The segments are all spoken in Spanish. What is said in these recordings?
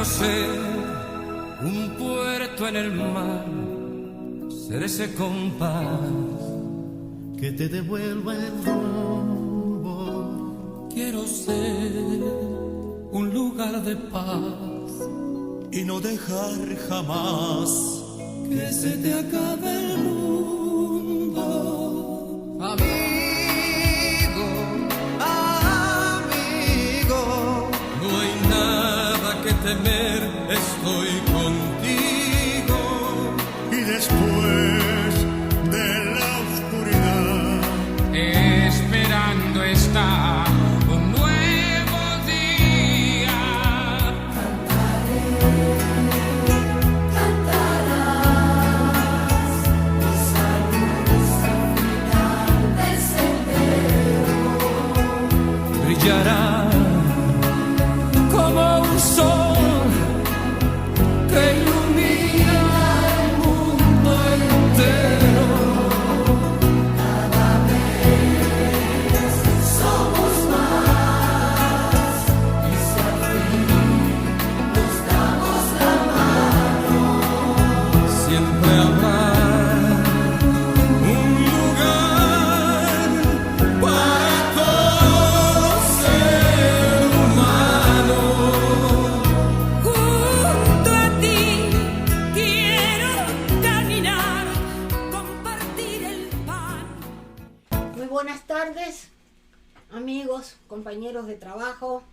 ser un puerto en el mar, ser ese compás que te devuelva el rumbo. Quiero ser un lugar de paz y no dejar jamás que se te acabe el mundo. Amigo, amigo, no hay nada que temer, estoy contigo. Y después de la oscuridad, esperando está un nuevo día. Cantarás esa luz al final del sendero. Brillará como un sol que ilumina el mundo entero. Cada vez somos más y si al fin nos damos la mano, Siempre habrá un lugar para todo ser humano. Junto a ti quiero caminar, compartir el pan. Muy buenas tardes, amigos, compañeros de trabajo,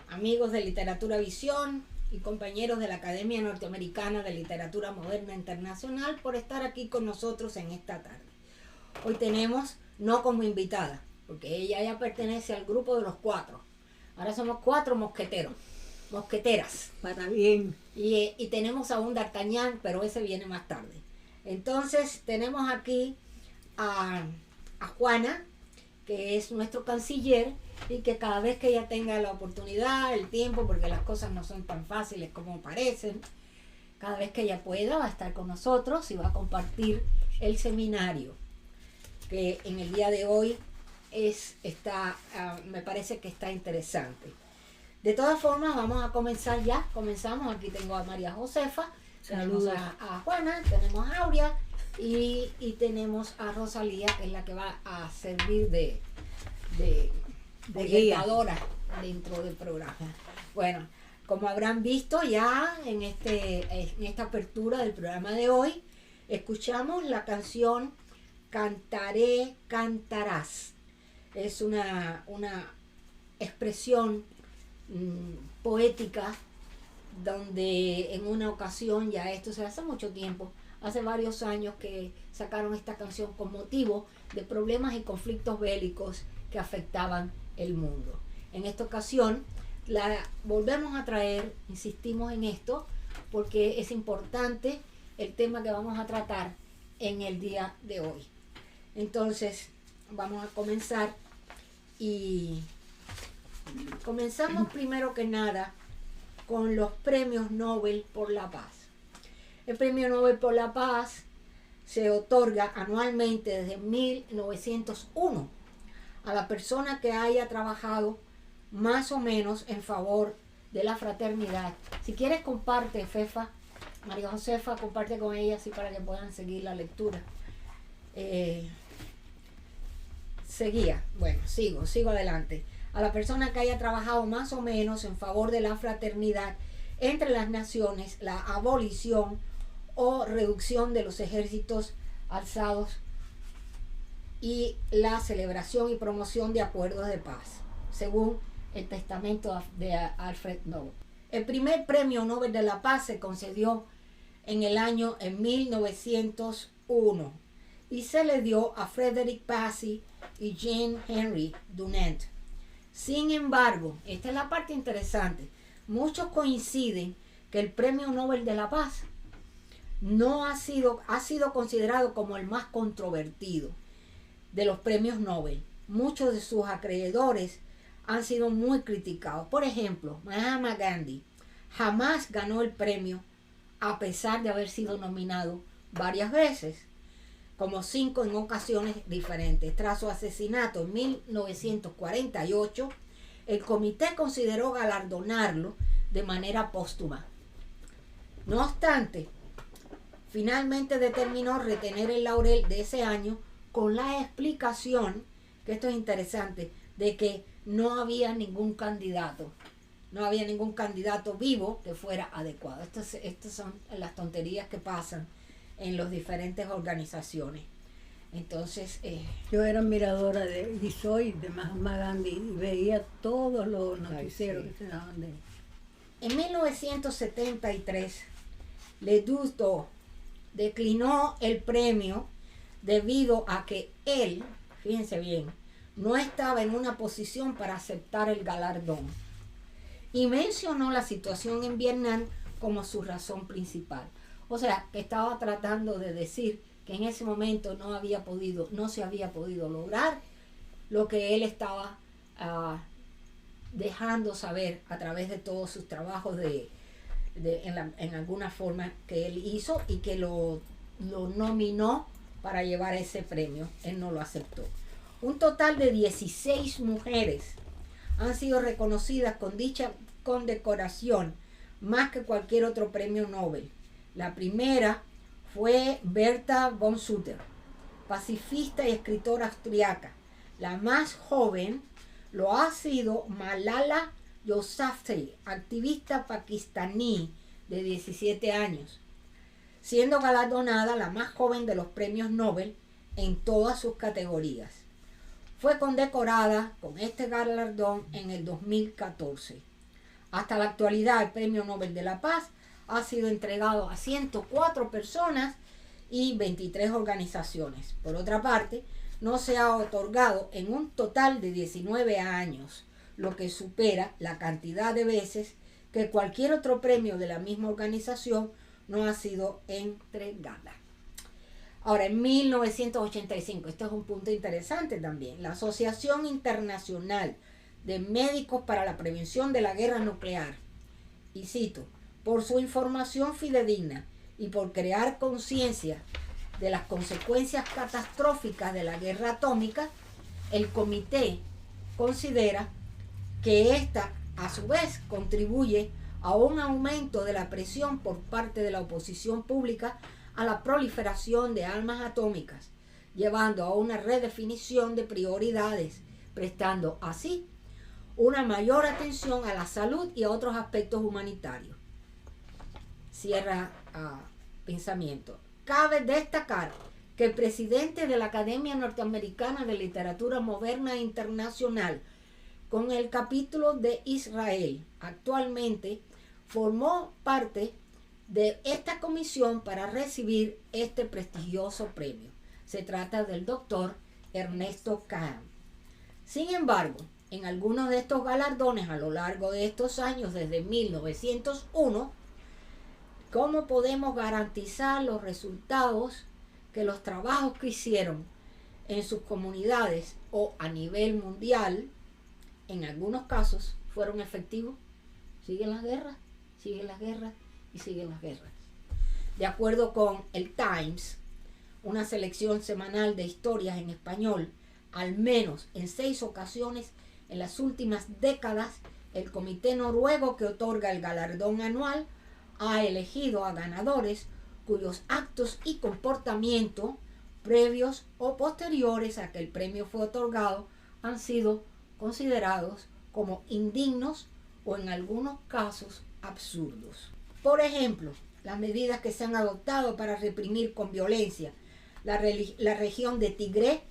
amigos de Literatura Visión y compañeros de la Academia Norteamericana de Literatura Moderna Internacional por estar aquí con nosotros en esta tarde. Hoy tenemos, no como invitada, porque ella ya pertenece al grupo de los 4. Ahora somos 4 mosqueteras. Para bien. Y tenemos a un D'Artagnan, pero ese viene más tarde. Entonces tenemos aquí a Juana, que es nuestro canciller, y que cada vez que ella tenga la oportunidad, el tiempo, porque las cosas no son tan fáciles como parecen, cada vez que ella pueda va a estar con nosotros y va a compartir el seminario, que en el día de hoy me parece que está interesante. De todas formas, vamos a comenzar ya. Comenzamos. Aquí tengo a María Josefa, tenemos a Juana, tenemos a Aurea y tenemos a Rosalía, que es la que va a servir de orientadora dentro del programa. Bueno, como habrán visto ya en esta apertura del programa de hoy, escuchamos la canción Cantaré, cantarás. Es una expresión poética, donde en una ocasión, ya esto se hace mucho tiempo, hace varios años que sacaron esta canción con motivo de problemas y conflictos bélicos que afectaban el mundo. En esta ocasión la volvemos a traer, insistimos en esto, porque es importante el tema que vamos a tratar en el día de hoy. Entonces vamos a comenzar y comenzamos primero que nada con los premios Nobel por la Paz. El premio Nobel por la Paz se otorga anualmente desde 1901 a la persona que haya trabajado más o menos en favor de la fraternidad. Si quieres, comparte, Fefa, María Josefa, comparte con ella así para que puedan seguir la lectura. Sigo adelante. A la persona que haya trabajado más o menos en favor de la fraternidad entre las naciones, la abolición o reducción de los ejércitos alzados y la celebración y promoción de acuerdos de paz, según el testamento de Alfred Nobel. El primer premio Nobel de la Paz se concedió en 1901 y se le dio a Frederick Passy y Jean Henry Dunant. Sin embargo, esta es la parte interesante, muchos coinciden que el premio Nobel de la Paz ha sido considerado como el más controvertido de los premios Nobel. Muchos de sus acreedores han sido muy criticados. Por ejemplo, Mahatma Gandhi jamás ganó el premio a pesar de haber sido nominado varias veces, como 5 en ocasiones diferentes. Tras su asesinato en 1948, el comité consideró galardonarlo de manera póstuma. No obstante, finalmente determinó retener el laurel de ese año con la explicación, que esto es interesante, de que no había ningún candidato vivo que fuera adecuado. Estas son las tonterías que pasan en las diferentes organizaciones. Entonces, yo era admiradora y soy de Mahatma Gandhi y veía todos los noticieros que se daban de él. En 1973, Leduc declinó el premio debido a que él, fíjense bien, no estaba en una posición para aceptar el galardón y mencionó la situación en Vietnam como su razón principal. O sea, que estaba tratando de decir que en ese momento no se había podido lograr lo que él estaba dejando saber a través de todos sus trabajos en alguna forma que él hizo y que lo nominó para llevar ese premio. Él no lo aceptó. Un total de 16 mujeres han sido reconocidas con dicha condecoración, más que cualquier otro premio Nobel. La primera fue Berta von Sutter, pacifista y escritora austriaca. La más joven lo ha sido Malala Yousafzai, activista pakistaní de 17 años, siendo galardonada la más joven de los premios Nobel en todas sus categorías. Fue condecorada con este galardón en el 2014. Hasta la actualidad, el Premio Nobel de la Paz ha sido entregado a 104 personas y 23 organizaciones. Por otra parte, no se ha otorgado en un total de 19 años, lo que supera la cantidad de veces que cualquier otro premio de la misma organización no ha sido entregada. Ahora, en 1985, esto es un punto interesante también, la Asociación Internacional de Médicos para la Prevención de la Guerra Nuclear, y cito, por su información fidedigna y por crear conciencia de las consecuencias catastróficas de la guerra atómica, el comité considera que esta, a su vez, contribuye a un aumento de la presión por parte de la oposición pública a la proliferación de armas atómicas, llevando a una redefinición de prioridades, prestando así una mayor atención a la salud y a otros aspectos humanitarios. Cierra pensamiento. Cabe destacar que el presidente de la Academia Norteamericana de Literatura Moderna e Internacional, con el capítulo de Israel, actualmente formó parte de esta comisión para recibir este prestigioso premio. Se trata del doctor Ernesto Kahn. Sin embargo, en algunos de estos galardones a lo largo de estos años, desde 1901, ¿cómo podemos garantizar los resultados que los trabajos que hicieron en sus comunidades o a nivel mundial, en algunos casos, fueron efectivos? Siguen las guerras y siguen las guerras. De acuerdo con el Times, una selección semanal de historias en español, al menos en 6 ocasiones en las últimas décadas, el comité noruego que otorga el galardón anual ha elegido a ganadores cuyos actos y comportamiento previos o posteriores a que el premio fue otorgado han sido considerados como indignos o en algunos casos absurdos. Por ejemplo, las medidas que se han adoptado para reprimir con violencia la región de Tigré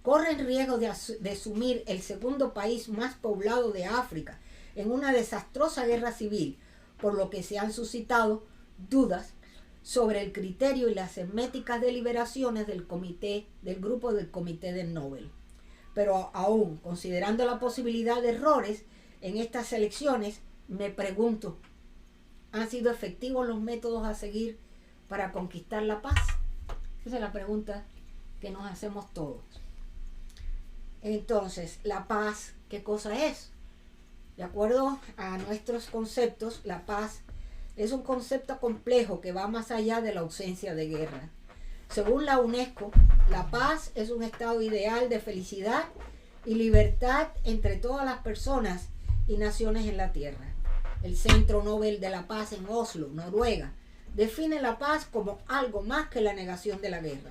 corre el riesgo de sumir el segundo país más poblado de África en una desastrosa guerra civil, por lo que se han suscitado dudas sobre el criterio y las herméticas deliberaciones del grupo del Comité del Nobel. Pero aún considerando la posibilidad de errores en estas selecciones, me pregunto, ¿han sido efectivos los métodos a seguir para conquistar la paz? Esa es la pregunta que nos hacemos todos. Entonces, la paz, ¿qué cosa es? De acuerdo a nuestros conceptos, la paz es un concepto complejo que va más allá de la ausencia de guerra. Según la UNESCO, la paz es un estado ideal de felicidad y libertad entre todas las personas y naciones en la Tierra. el Centro Nobel de la Paz en Oslo, Noruega, define la paz como algo más que la negación de la guerra.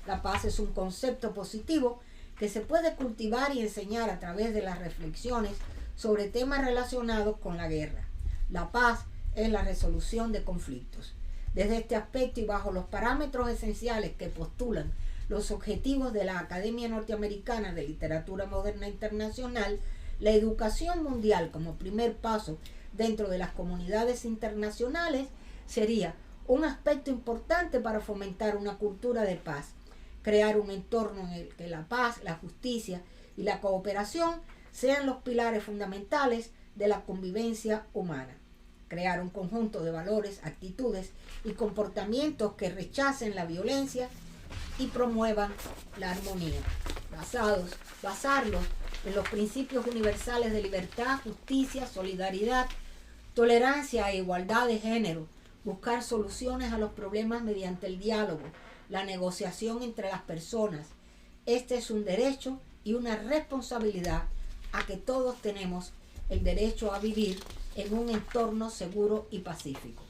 La paz es un concepto positivo que se puede cultivar y enseñar a través de las reflexiones sobre temas relacionados con la guerra. La paz es la resolución de conflictos. Desde este aspecto y bajo los parámetros esenciales que postulan los objetivos de la Academia Norteamericana de Literatura Moderna Internacional, la educación mundial como primer paso dentro de las comunidades internacionales sería un aspecto importante para fomentar una cultura de paz, crear un entorno en el que la paz, la justicia y la cooperación sean los pilares fundamentales de la convivencia humana. Crear un conjunto de valores, actitudes y comportamientos que rechacen la violencia y promuevan la armonía, basarlos en los principios universales de libertad, justicia, solidaridad, tolerancia e igualdad de género, buscar soluciones a los problemas mediante el diálogo, la negociación entre las personas. Este es un derecho y una responsabilidad a que todos tenemos el derecho a vivir en un entorno seguro y pacífico.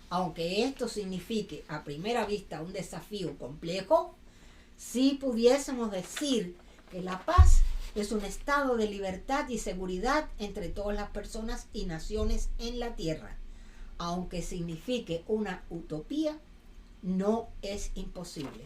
Aunque esto signifique a primera vista un desafío complejo, sí pudiésemos decir que la paz es un estado de libertad y seguridad entre todas las personas y naciones en la tierra. Aunque signifique una utopía, no es imposible.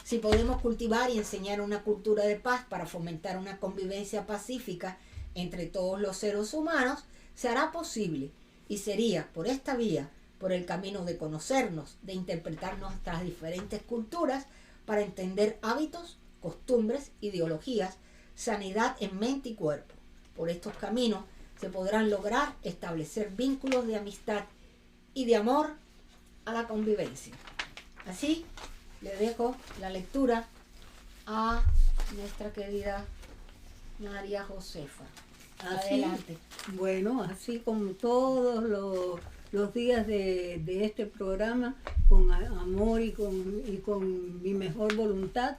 Si podemos cultivar y enseñar una cultura de paz para fomentar una convivencia pacífica entre todos los seres humanos, se hará posible y sería por esta vía, por el camino de conocernos, de interpretar nuestras diferentes culturas para entender hábitos, costumbres, ideologías, sanidad en mente y cuerpo. Por estos caminos se podrán lograr establecer vínculos de amistad y de amor a la convivencia. Así le dejo la lectura a nuestra querida María Josefa. Adelante. Bueno, así como todos los días de este programa, con amor y con mi mejor voluntad,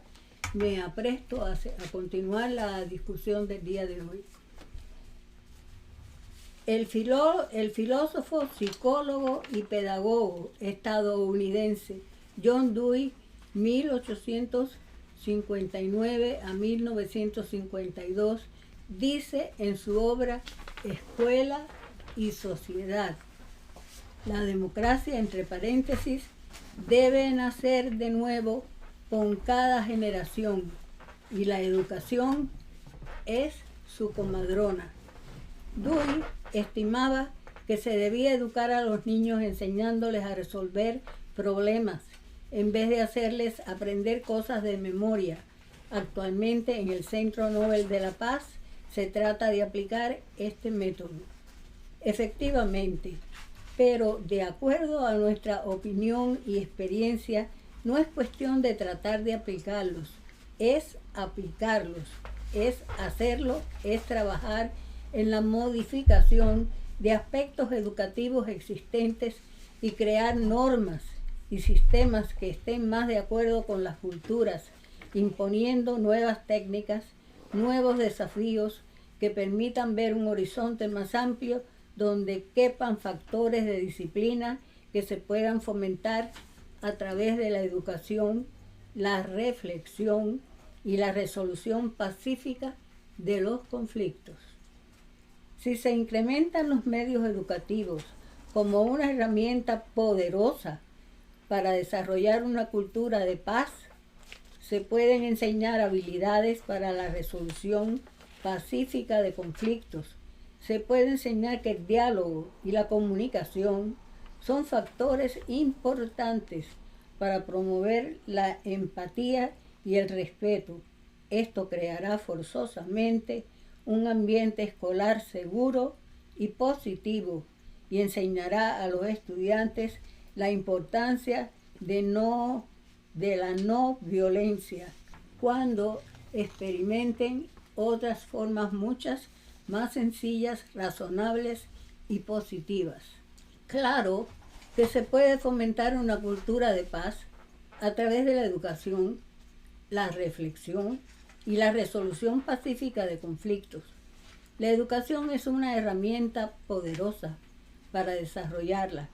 me apresto a continuar la discusión del día de hoy. El filósofo, psicólogo y pedagogo estadounidense John Dewey, 1859 a 1952, dice en su obra Escuela y Sociedad: la democracia, entre paréntesis, debe nacer de nuevo con cada generación y la educación es su comadrona. Dewey estimaba que se debía educar a los niños enseñándoles a resolver problemas en vez de hacerles aprender cosas de memoria. Actualmente en el Centro Nobel de la Paz se trata de aplicar este método. Efectivamente, pero de acuerdo a nuestra opinión y experiencia, no es cuestión de tratar de aplicarlos, es aplicarlos, es hacerlo, es trabajar en la modificación de aspectos educativos existentes y crear normas y sistemas que estén más de acuerdo con las culturas, imponiendo nuevas técnicas, nuevos desafíos que permitan ver un horizonte más amplio donde quepan factores de disciplina que se puedan fomentar a través de la educación, la reflexión y la resolución pacífica de los conflictos. Si se incrementan los medios educativos como una herramienta poderosa para desarrollar una cultura de paz, se pueden enseñar habilidades para la resolución pacífica de conflictos. Se puede enseñar que el diálogo y la comunicación son factores importantes para promover la empatía y el respeto. Esto creará forzosamente un ambiente escolar seguro y positivo y enseñará a los estudiantes la importancia de la no violencia cuando experimenten otras formas muchas más sencillas, razonables y positivas. Claro que se puede fomentar una cultura de paz a través de la educación, la reflexión y la resolución pacífica de conflictos. La educación es una herramienta poderosa para desarrollarla.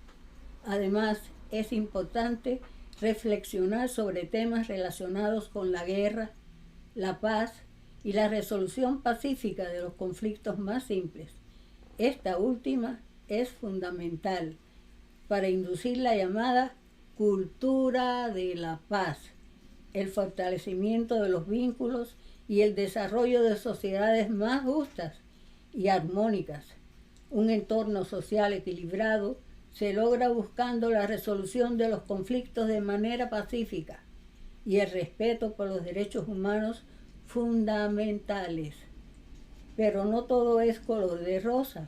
Además, es importante reflexionar sobre temas relacionados con la guerra, la paz y la resolución pacífica de los conflictos más simples. Esta última es fundamental para inducir la llamada cultura de la paz, el fortalecimiento de los vínculos y el desarrollo de sociedades más justas y armónicas. Un entorno social equilibrado se logra buscando la resolución de los conflictos de manera pacífica y el respeto por los derechos humanos fundamentales. Pero no todo es color de rosa.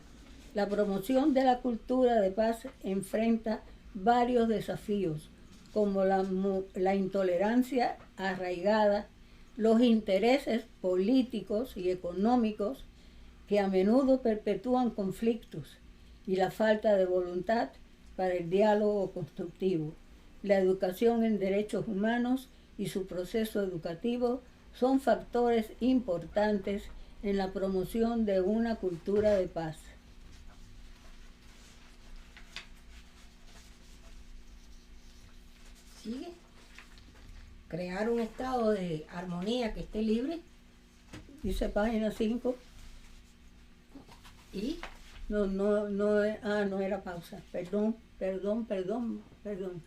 La promoción de la cultura de paz enfrenta varios desafíos, como la intolerancia arraigada, los intereses políticos y económicos que a menudo perpetúan conflictos y la falta de voluntad para el diálogo constructivo. La educación en derechos humanos y su proceso educativo son factores importantes en la promoción de una cultura de paz. Sigue. Crear un estado de armonía que esté libre. Dice página 5. Y No era pausa. Perdón.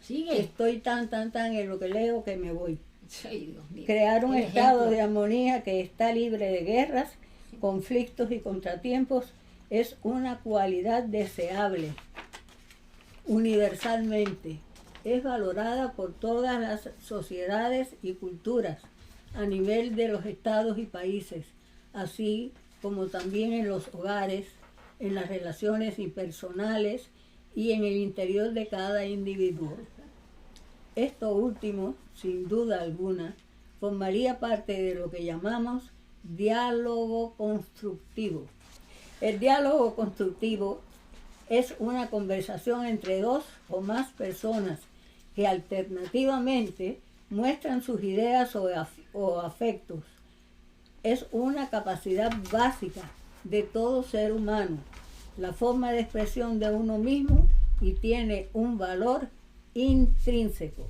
sigue. Estoy tan en lo que leo que me voy. Ay, Dios mío. Crear un El estado ejemplo. de armonía que está libre de guerras, conflictos y contratiempos es una cualidad deseable universalmente. Es valorada por todas las sociedades y culturas a nivel de los estados y países, así como también en los hogares, en las relaciones impersonales y en el interior de cada individuo. Esto último, sin duda alguna, formaría parte de lo que llamamos diálogo constructivo. El diálogo constructivo es una conversación entre dos o más personas que alternativamente muestran sus ideas o afectos. Es una capacidad básica de todo ser humano, la forma de expresión de uno mismo y tiene un valor intrínseco.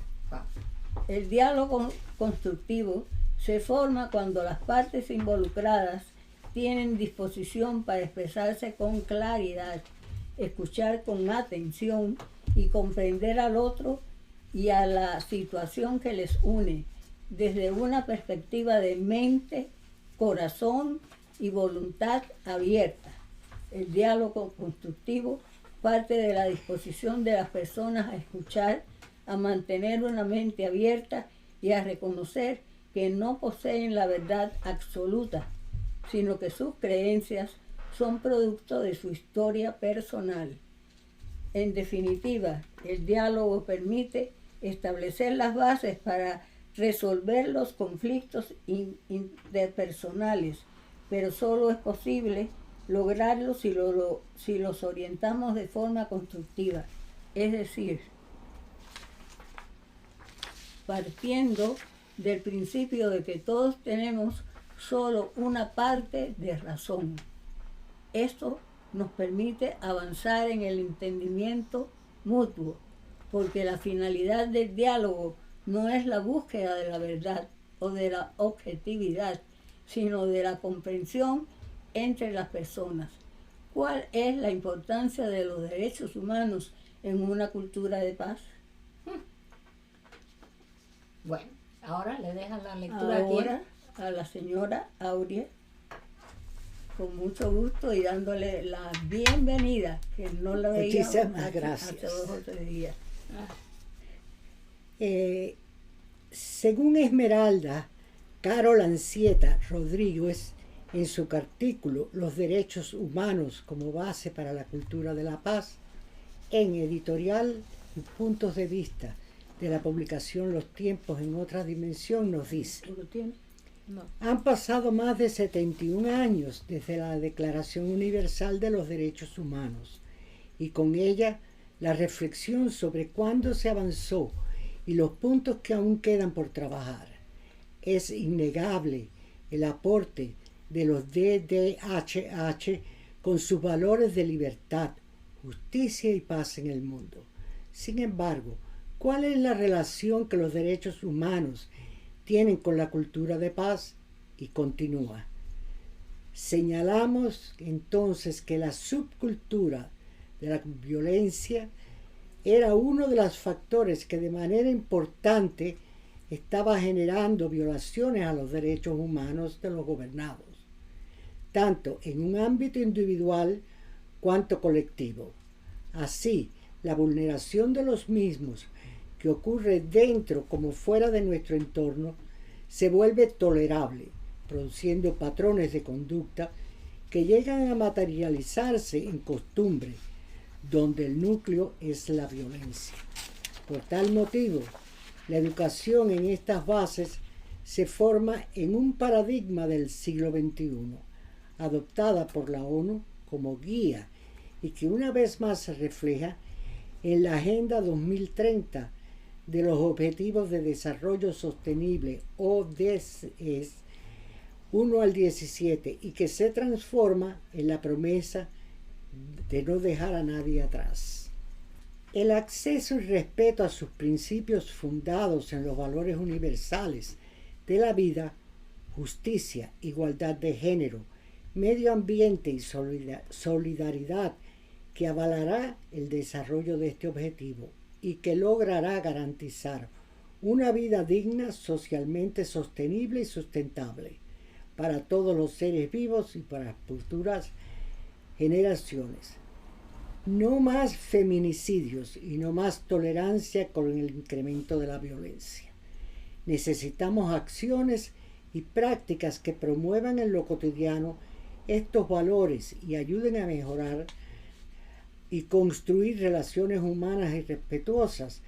El diálogo constructivo se forma cuando las partes involucradas tienen disposición para expresarse con claridad, escuchar con atención y comprender al otro y a la situación que les une desde una perspectiva de mente, corazón y voluntad abierta. El diálogo constructivo parte de la disposición de las personas a escuchar, a mantener una mente abierta y a reconocer que no poseen la verdad absoluta, sino que sus creencias son producto de su historia personal. En definitiva, el diálogo permite establecer las bases para resolver los conflictos interpersonales, pero solo es posible lograrlo si los orientamos de forma constructiva, es decir, partiendo del principio de que todos tenemos solo una parte de razón. Esto nos permite avanzar en el entendimiento mutuo, porque la finalidad del diálogo no es la búsqueda de la verdad o de la objetividad, sino de la comprensión entre las personas. ¿Cuál es la importancia de los derechos humanos en una cultura de paz? Bueno, ahora le dejan la lectura Ahora a la señora Aurea, con mucho gusto y dándole la bienvenida, que no la veía Muchísimas gracias. hace 2 o 3 días. Según Esmeralda Carol Ancieta Rodríguez, en su artículo Los derechos humanos como base para la cultura de la paz, en editorial y puntos de vista de la publicación Los tiempos en otra dimensión, nos dice: ¿Tú lo tienes? No. han pasado más de 71 años desde la Declaración Universal de los Derechos Humanos y con ella la reflexión sobre cuándo se avanzó y los puntos que aún quedan por trabajar. Es innegable el aporte de los DDHH con sus valores de libertad, justicia y paz en el mundo. Sin embargo, ¿cuál es la relación que los derechos humanos tienen con la cultura de paz? Y continúa. Señalamos entonces que la subcultura de la violencia era uno de los factores que de manera importante estaba generando violaciones a los derechos humanos de los gobernados, tanto en un ámbito individual cuanto colectivo. Así, la vulneración de los mismos, que ocurre dentro como fuera de nuestro entorno, se vuelve tolerable, produciendo patrones de conducta que llegan a materializarse en costumbre, donde el núcleo es la violencia. Por tal motivo, la educación en estas bases se forma en un paradigma del siglo XXI, adoptada por la ONU como guía y que una vez más se refleja en la Agenda 2030 de los Objetivos de Desarrollo Sostenible, ODS 1 al 17, y que se transforma en la promesa de no dejar a nadie atrás. El acceso y respeto a sus principios fundados en los valores universales de la vida, justicia, igualdad de género, medio ambiente y solidaridad, que avalará el desarrollo de este objetivo y que logrará garantizar una vida digna, socialmente sostenible y sustentable para todos los seres vivos y para futuras generaciones. No más feminicidios y no más tolerancia con el incremento de la violencia. Necesitamos acciones y prácticas que promuevan en lo cotidiano estos valores y ayuden a mejorar y construir relaciones humanas y respetuosas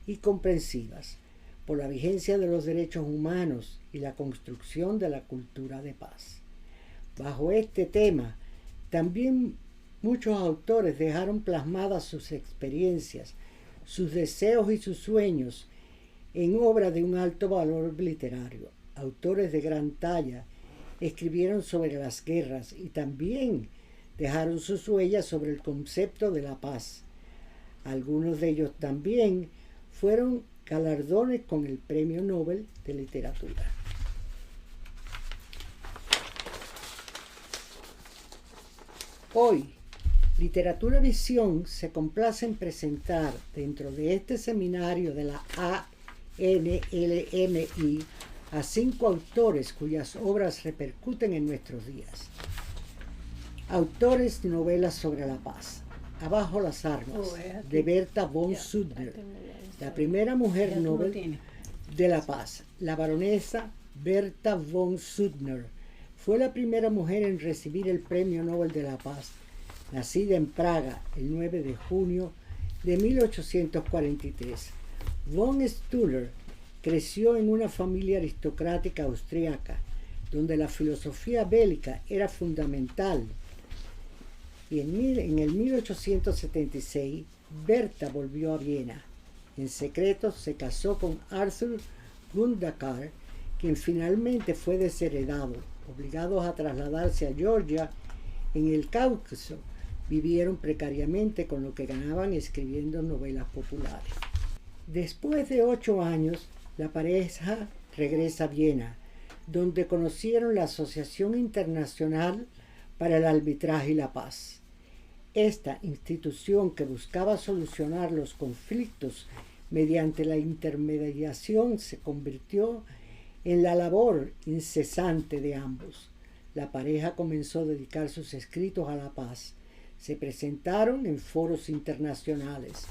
y comprensivas por la vigencia de los derechos humanos y la construcción de la cultura de paz. Bajo este tema, también muchos autores dejaron plasmadas sus experiencias, sus deseos y sus sueños en obras de un alto valor literario. Autores de gran talla escribieron sobre las guerras y también dejaron sus huellas sobre el concepto de la paz. Algunos de ellos también fueron galardones con el Premio Nobel de Literatura. Hoy, Literatura Visión se complace en presentar dentro de este seminario de la ANLMI a 5 autores cuyas obras repercuten en nuestros días. Autores de novelas sobre la paz. Abajo las armas, de Berta von Suttner, la primera mujer Nobel de la paz. La baronesa Berta von Suttner fue la primera mujer en recibir el Premio Nobel de la Paz, nacida en Praga el 9 de junio de 1843. Von Stuller creció en una familia aristocrática austriaca, donde la filosofía bélica era fundamental. Y en el 1876, Berta volvió a Viena. En secreto se casó con Arthur Gundakar, quien finalmente fue desheredado. Obligados a trasladarse a Georgia, en el Cáucaso, vivieron precariamente con lo que ganaban escribiendo novelas populares. Después de 8 años, la pareja regresa a Viena, donde conocieron la Asociación Internacional para el Arbitraje y la Paz. Esta institución, que buscaba solucionar los conflictos mediante la intermediación, se convirtió en la labor incesante de ambos. La pareja comenzó a dedicar sus escritos a la paz. Se presentaron en foros internacionales.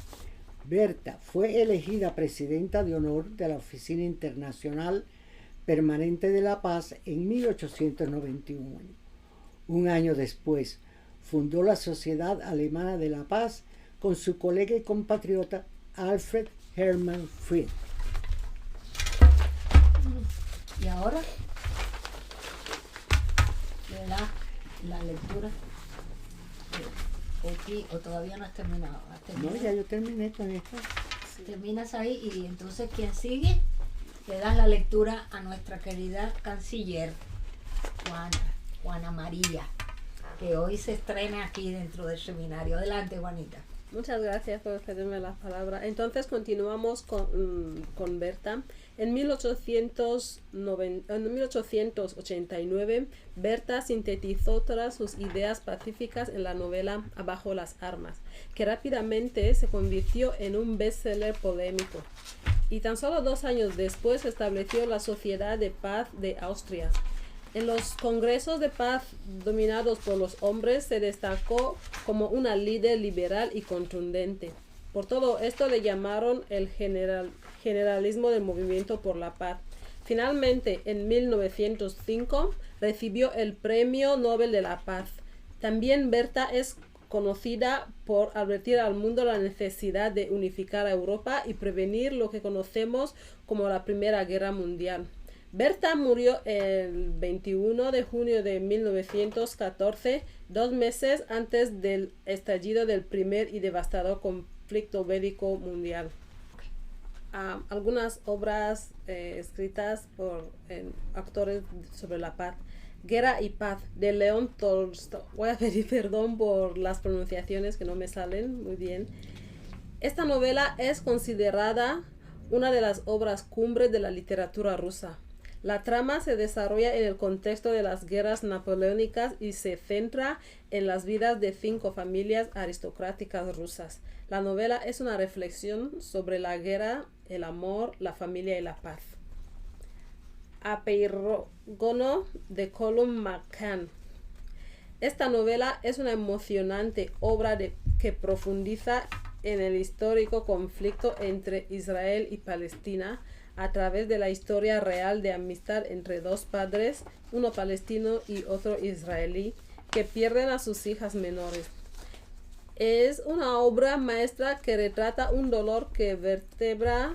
Berta fue elegida presidenta de honor de la Oficina Internacional Permanente de la Paz en 1891. Un año después, fundó la Sociedad Alemana de la Paz con su colega y compatriota Alfred Hermann Fried. Y ahora le da la lectura. ¿O todavía no has terminado? No, ya yo terminé con esto. Terminas ahí y entonces ¿quién sigue? Le das la lectura a nuestra querida canciller Juana. Juana María, que hoy se estrena aquí dentro del seminario. Adelante, Juanita. Muchas gracias por cederme la palabra. Entonces continuamos con Berta. En 1889, Berta sintetizó todas sus ideas pacíficas en la novela Abajo las armas, que rápidamente se convirtió en un bestseller polémico. Y tan solo 2 años después estableció la Sociedad de Paz de Austria. En los congresos de paz dominados por los hombres se destacó como una líder liberal y contundente. Por todo esto le llamaron el generalismo del movimiento por la paz. Finalmente, en 1905, recibió el Premio Nobel de la Paz. También Berta es conocida por advertir al mundo la necesidad de unificar a Europa y prevenir lo que conocemos como la Primera Guerra Mundial. Berta murió el 21 de junio de 1914, 2 meses antes del estallido del primer y devastador conflicto bélico mundial. Algunas obras escritas por autores sobre la paz. Guerra y Paz, de León Tolstoy. Voy a pedir perdón por las pronunciaciones que no me salen muy bien. Esta novela es considerada una de las obras cumbres de la literatura rusa. La trama se desarrolla en el contexto de las guerras napoleónicas y se centra en las vidas de 5 familias aristocráticas rusas. La novela es una reflexión sobre la guerra, el amor, la familia y la paz. Apeirogono de Colum McCann. Esta novela es una emocionante obra que profundiza en el histórico conflicto entre Israel y Palestina, a través de la historia real de amistad entre 2 padres, uno palestino y otro israelí, que pierden a sus hijas menores. Es una obra maestra que retrata un dolor que vertebra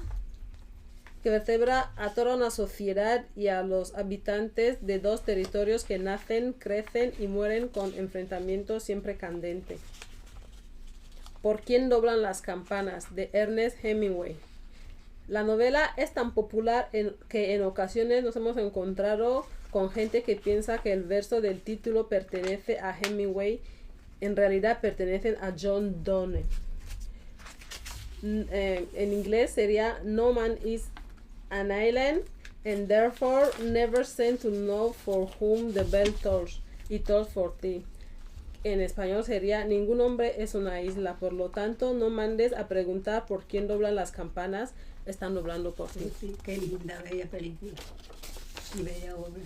a toda una sociedad y a los habitantes de 2 territorios que nacen, crecen y mueren con enfrentamientos siempre candentes. ¿Por quién doblan las campanas? De Ernest Hemingway. La novela es tan popular que en ocasiones nos hemos encontrado con gente que piensa que el verso del título pertenece a Hemingway, en realidad pertenecen a John Donne. En inglés sería No man is an island and therefore never sent to know for whom the bell tolls, it tolls for thee. En español sería Ningún hombre es una isla, por lo tanto no mandes a preguntar por quién doblan las campanas, están doblando por ti. Sí, qué linda, bella película. Y bella obra.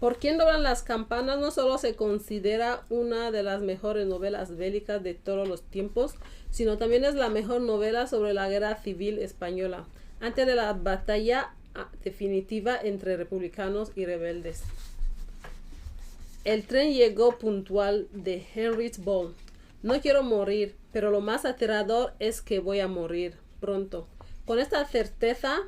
Por quién doblan las campanas no solo se considera una de las mejores novelas bélicas de todos los tiempos, sino también es la mejor novela sobre la guerra civil española, antes de la batalla definitiva entre republicanos y rebeldes. El tren llegó puntual, de Heinrich Böll. No quiero morir, pero lo más aterrador es que voy a morir pronto. Con esta certeza,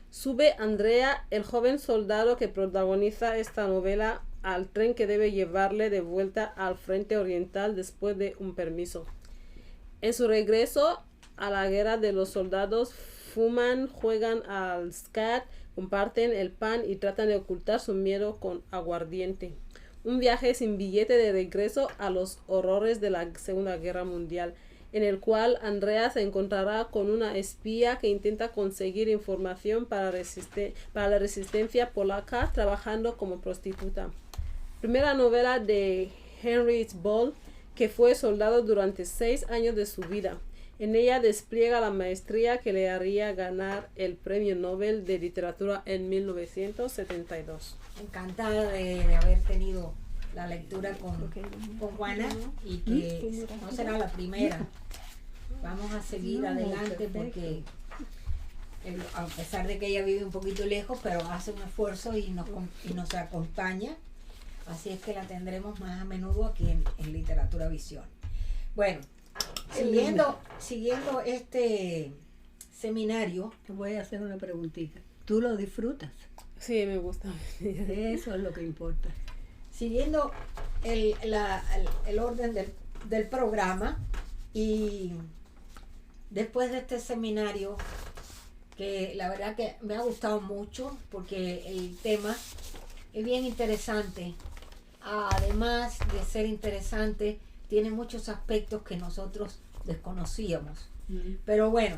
sube Andrea, el joven soldado que protagoniza esta novela, al tren que debe llevarle de vuelta al frente oriental después de un permiso. En su regreso a la guerra de los soldados, fuman, juegan al skat, comparten el pan y tratan de ocultar su miedo con aguardiente. Un viaje sin billete de regreso a los horrores de la Segunda Guerra Mundial, en el cual Andrea se encontrará con una espía que intenta conseguir información para la resistencia polaca trabajando como prostituta. Primera novela de Heinrich Böll, que fue soldado durante 6 años de su vida. En ella despliega la maestría que le haría ganar el Premio Nobel de Literatura en 1972. Encantada de haber tenido la lectura con Juana y que no será la primera. Vamos a seguir adelante porque a pesar de que ella vive un poquito lejos, pero hace un esfuerzo y nos acompaña. Así es que la tendremos más a menudo aquí en Literatura Visión. Bueno, siguiendo este seminario. Te voy a hacer una preguntita. ¿Tú lo disfrutas? Sí, me gusta. Eso es lo que importa. Siguiendo el orden del programa, y después de este seminario, que la verdad que me ha gustado mucho porque el tema es bien interesante, además de ser interesante, tiene muchos aspectos que nosotros desconocíamos. Pero bueno,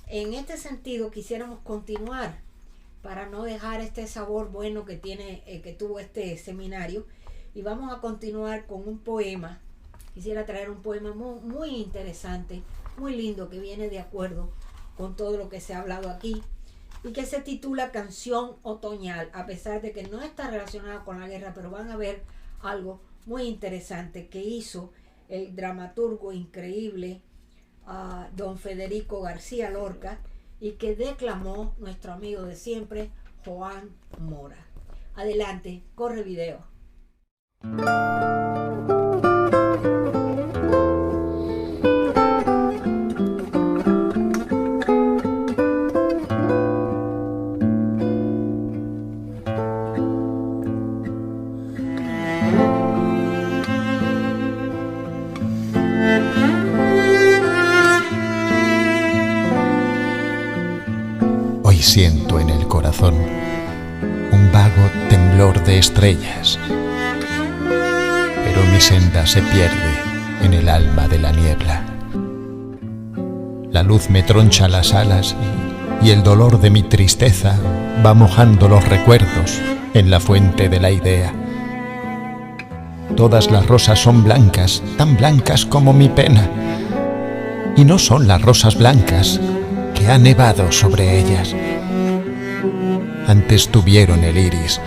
en este sentido quisiéramos continuar para no dejar este sabor bueno que tiene, que tuvo este seminario, y vamos a continuar con un poema. Quisiera traer un poema muy, muy interesante, muy lindo, que viene de acuerdo con todo lo que se ha hablado aquí, y que se titula Canción Otoñal, a pesar de que no está relacionado con la guerra, pero van a ver algo muy interesante que hizo el dramaturgo increíble don Federico García Lorca, y que declamó nuestro amigo de siempre, Joan Mora. Adelante, corre video. Hoy siento en el corazón un vago temblor de estrellas, pero mi senda se pierde en el alma de la niebla. La luz me troncha las alas y el dolor de mi tristeza va mojando los recuerdos en la fuente de la idea. Todas las rosas son blancas, tan blancas como mi pena, y no son las rosas blancas que ha nevado sobre ellas. Antes tuvieron el iris,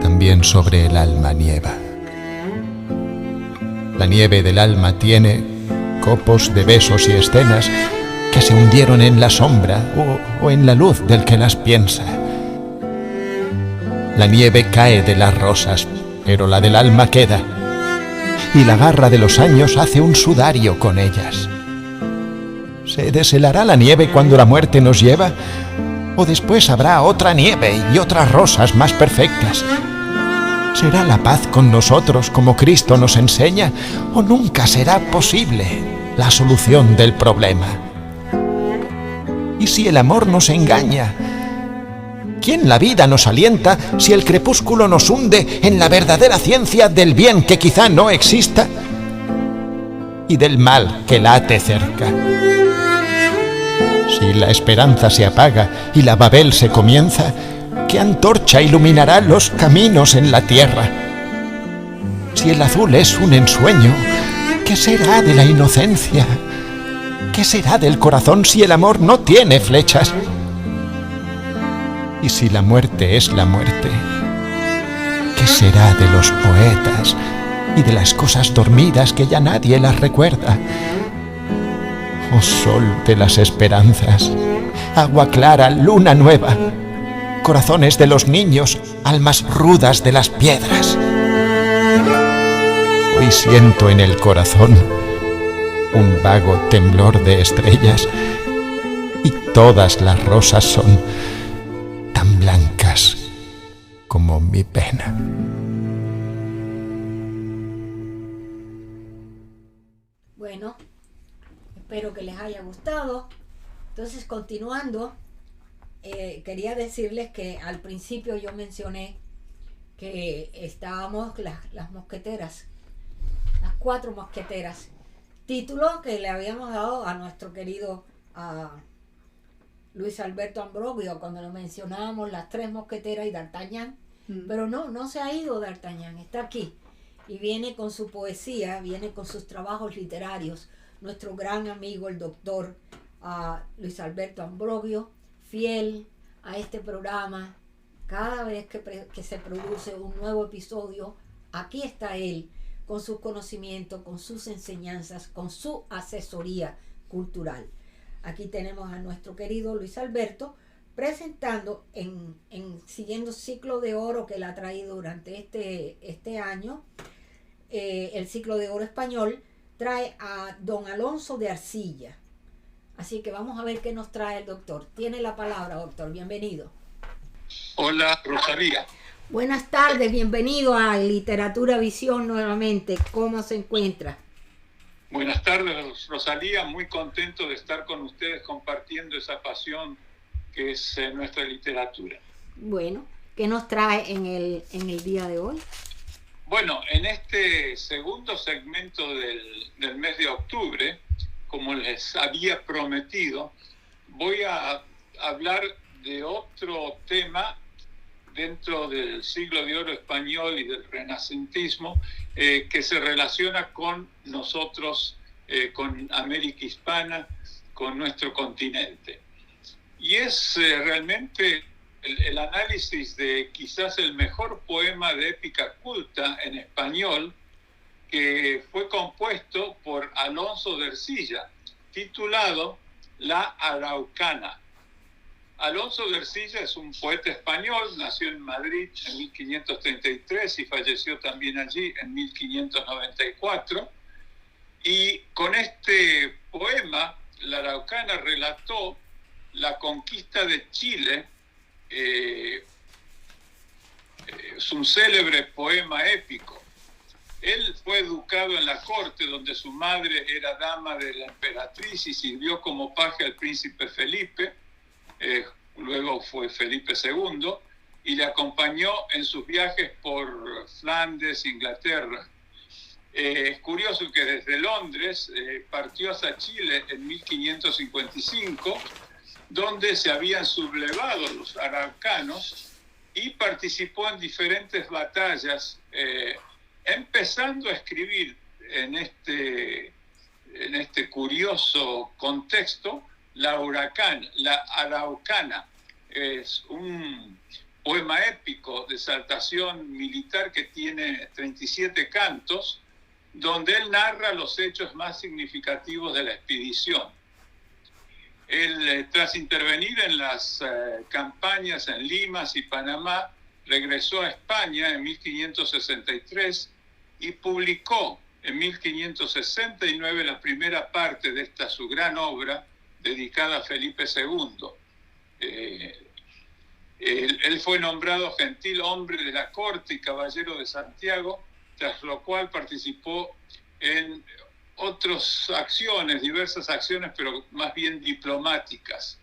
también sobre el alma nieva. La nieve del alma tiene copos de besos y escenas que se hundieron en la sombra o en la luz del que las piensa. La nieve cae de las rosas, pero la del alma queda, y la garra de los años hace un sudario con ellas. ¿Se deshelará la nieve cuando la muerte nos lleva? ¿O después habrá otra nieve y otras rosas más perfectas? ¿Será la paz con nosotros como Cristo nos enseña? ¿O nunca será posible la solución del problema? ¿Y si el amor nos engaña? ¿Quién la vida nos alienta si el crepúsculo nos hunde en la verdadera ciencia del bien que quizá no exista y del mal que late cerca? Si la esperanza se apaga y la Babel se comienza, ¿qué antorcha iluminará los caminos en la tierra? Si el azul es un ensueño, ¿qué será de la inocencia? ¿Qué será del corazón si el amor no tiene flechas? Y si la muerte es la muerte, ¿qué será de los poetas y de las cosas dormidas que ya nadie las recuerda? Oh sol de las esperanzas, agua clara, luna nueva, corazones de los niños, almas rudas de las piedras. Hoy siento en el corazón un vago temblor de estrellas, y todas las rosas son tan blancas como mi pena. Bueno, espero que les haya gustado. Entonces, continuando, quería decirles que al principio yo mencioné que estábamos las mosqueteras, las 4 mosqueteras, título que le habíamos dado a nuestro querido Luis Alberto Ambrogio cuando lo mencionábamos, las 3 mosqueteras y D'Artagnan. Pero no se ha ido D'Artagnan, está aquí y viene con su poesía, viene con sus trabajos literarios. Nuestro gran amigo, el doctor Luis Alberto Ambrogio, fiel a este programa. Cada vez que se produce un nuevo episodio, aquí está él, con sus conocimientos, con sus enseñanzas, con su asesoría cultural. Aquí tenemos a nuestro querido Luis Alberto presentando, siguiendo ciclo de oro que él ha traído durante este año, el ciclo de oro español. Trae a don Alonso de Arcilla. Así que vamos a ver qué nos trae el doctor. Tiene la palabra, doctor. Bienvenido. Hola, Rosalía. Buenas tardes, bienvenido a Literatura Visión nuevamente. ¿Cómo se encuentra? Buenas tardes, Rosalía. Muy contento de estar con ustedes compartiendo esa pasión que es nuestra literatura. Bueno, ¿Qué nos trae en el día de hoy? Bueno, en este segundo segmento del mes de octubre, como les había prometido, voy a hablar de otro tema dentro del siglo de oro español y del renacentismo, que se relaciona con nosotros, con América Hispana, con nuestro continente. Y es realmente el análisis de quizás el mejor poema de épica culta en español, que fue compuesto por Alonso de Ercilla, titulado La Araucana. Alonso de Ercilla es un poeta español, nació en Madrid en 1533 y falleció también allí en 1594. Y con este poema, La Araucana relató la conquista de Chile. Es un célebre poema épico. Él fue educado en la corte, donde su madre era dama de la emperatriz y sirvió como paje al príncipe Felipe, luego fue Felipe II, y le acompañó en sus viajes por Flandes, Inglaterra. Es curioso que desde Londres partió hacia Chile en 1555, donde se habían sublevado los araucanos y participó en diferentes batallas, empezando a escribir en este curioso contexto la Araucana. Es un poema épico de exaltación militar que tiene 37 cantos, donde él narra los hechos más significativos de la expedición. Él, tras intervenir en las campañas en Limas y Panamá, regresó a España en 1563 y publicó en 1569 la primera parte de esta su gran obra dedicada a Felipe II. Él fue nombrado gentil hombre de la corte y caballero de Santiago, tras lo cual participó en otras acciones, diversas acciones, pero más bien diplomáticas.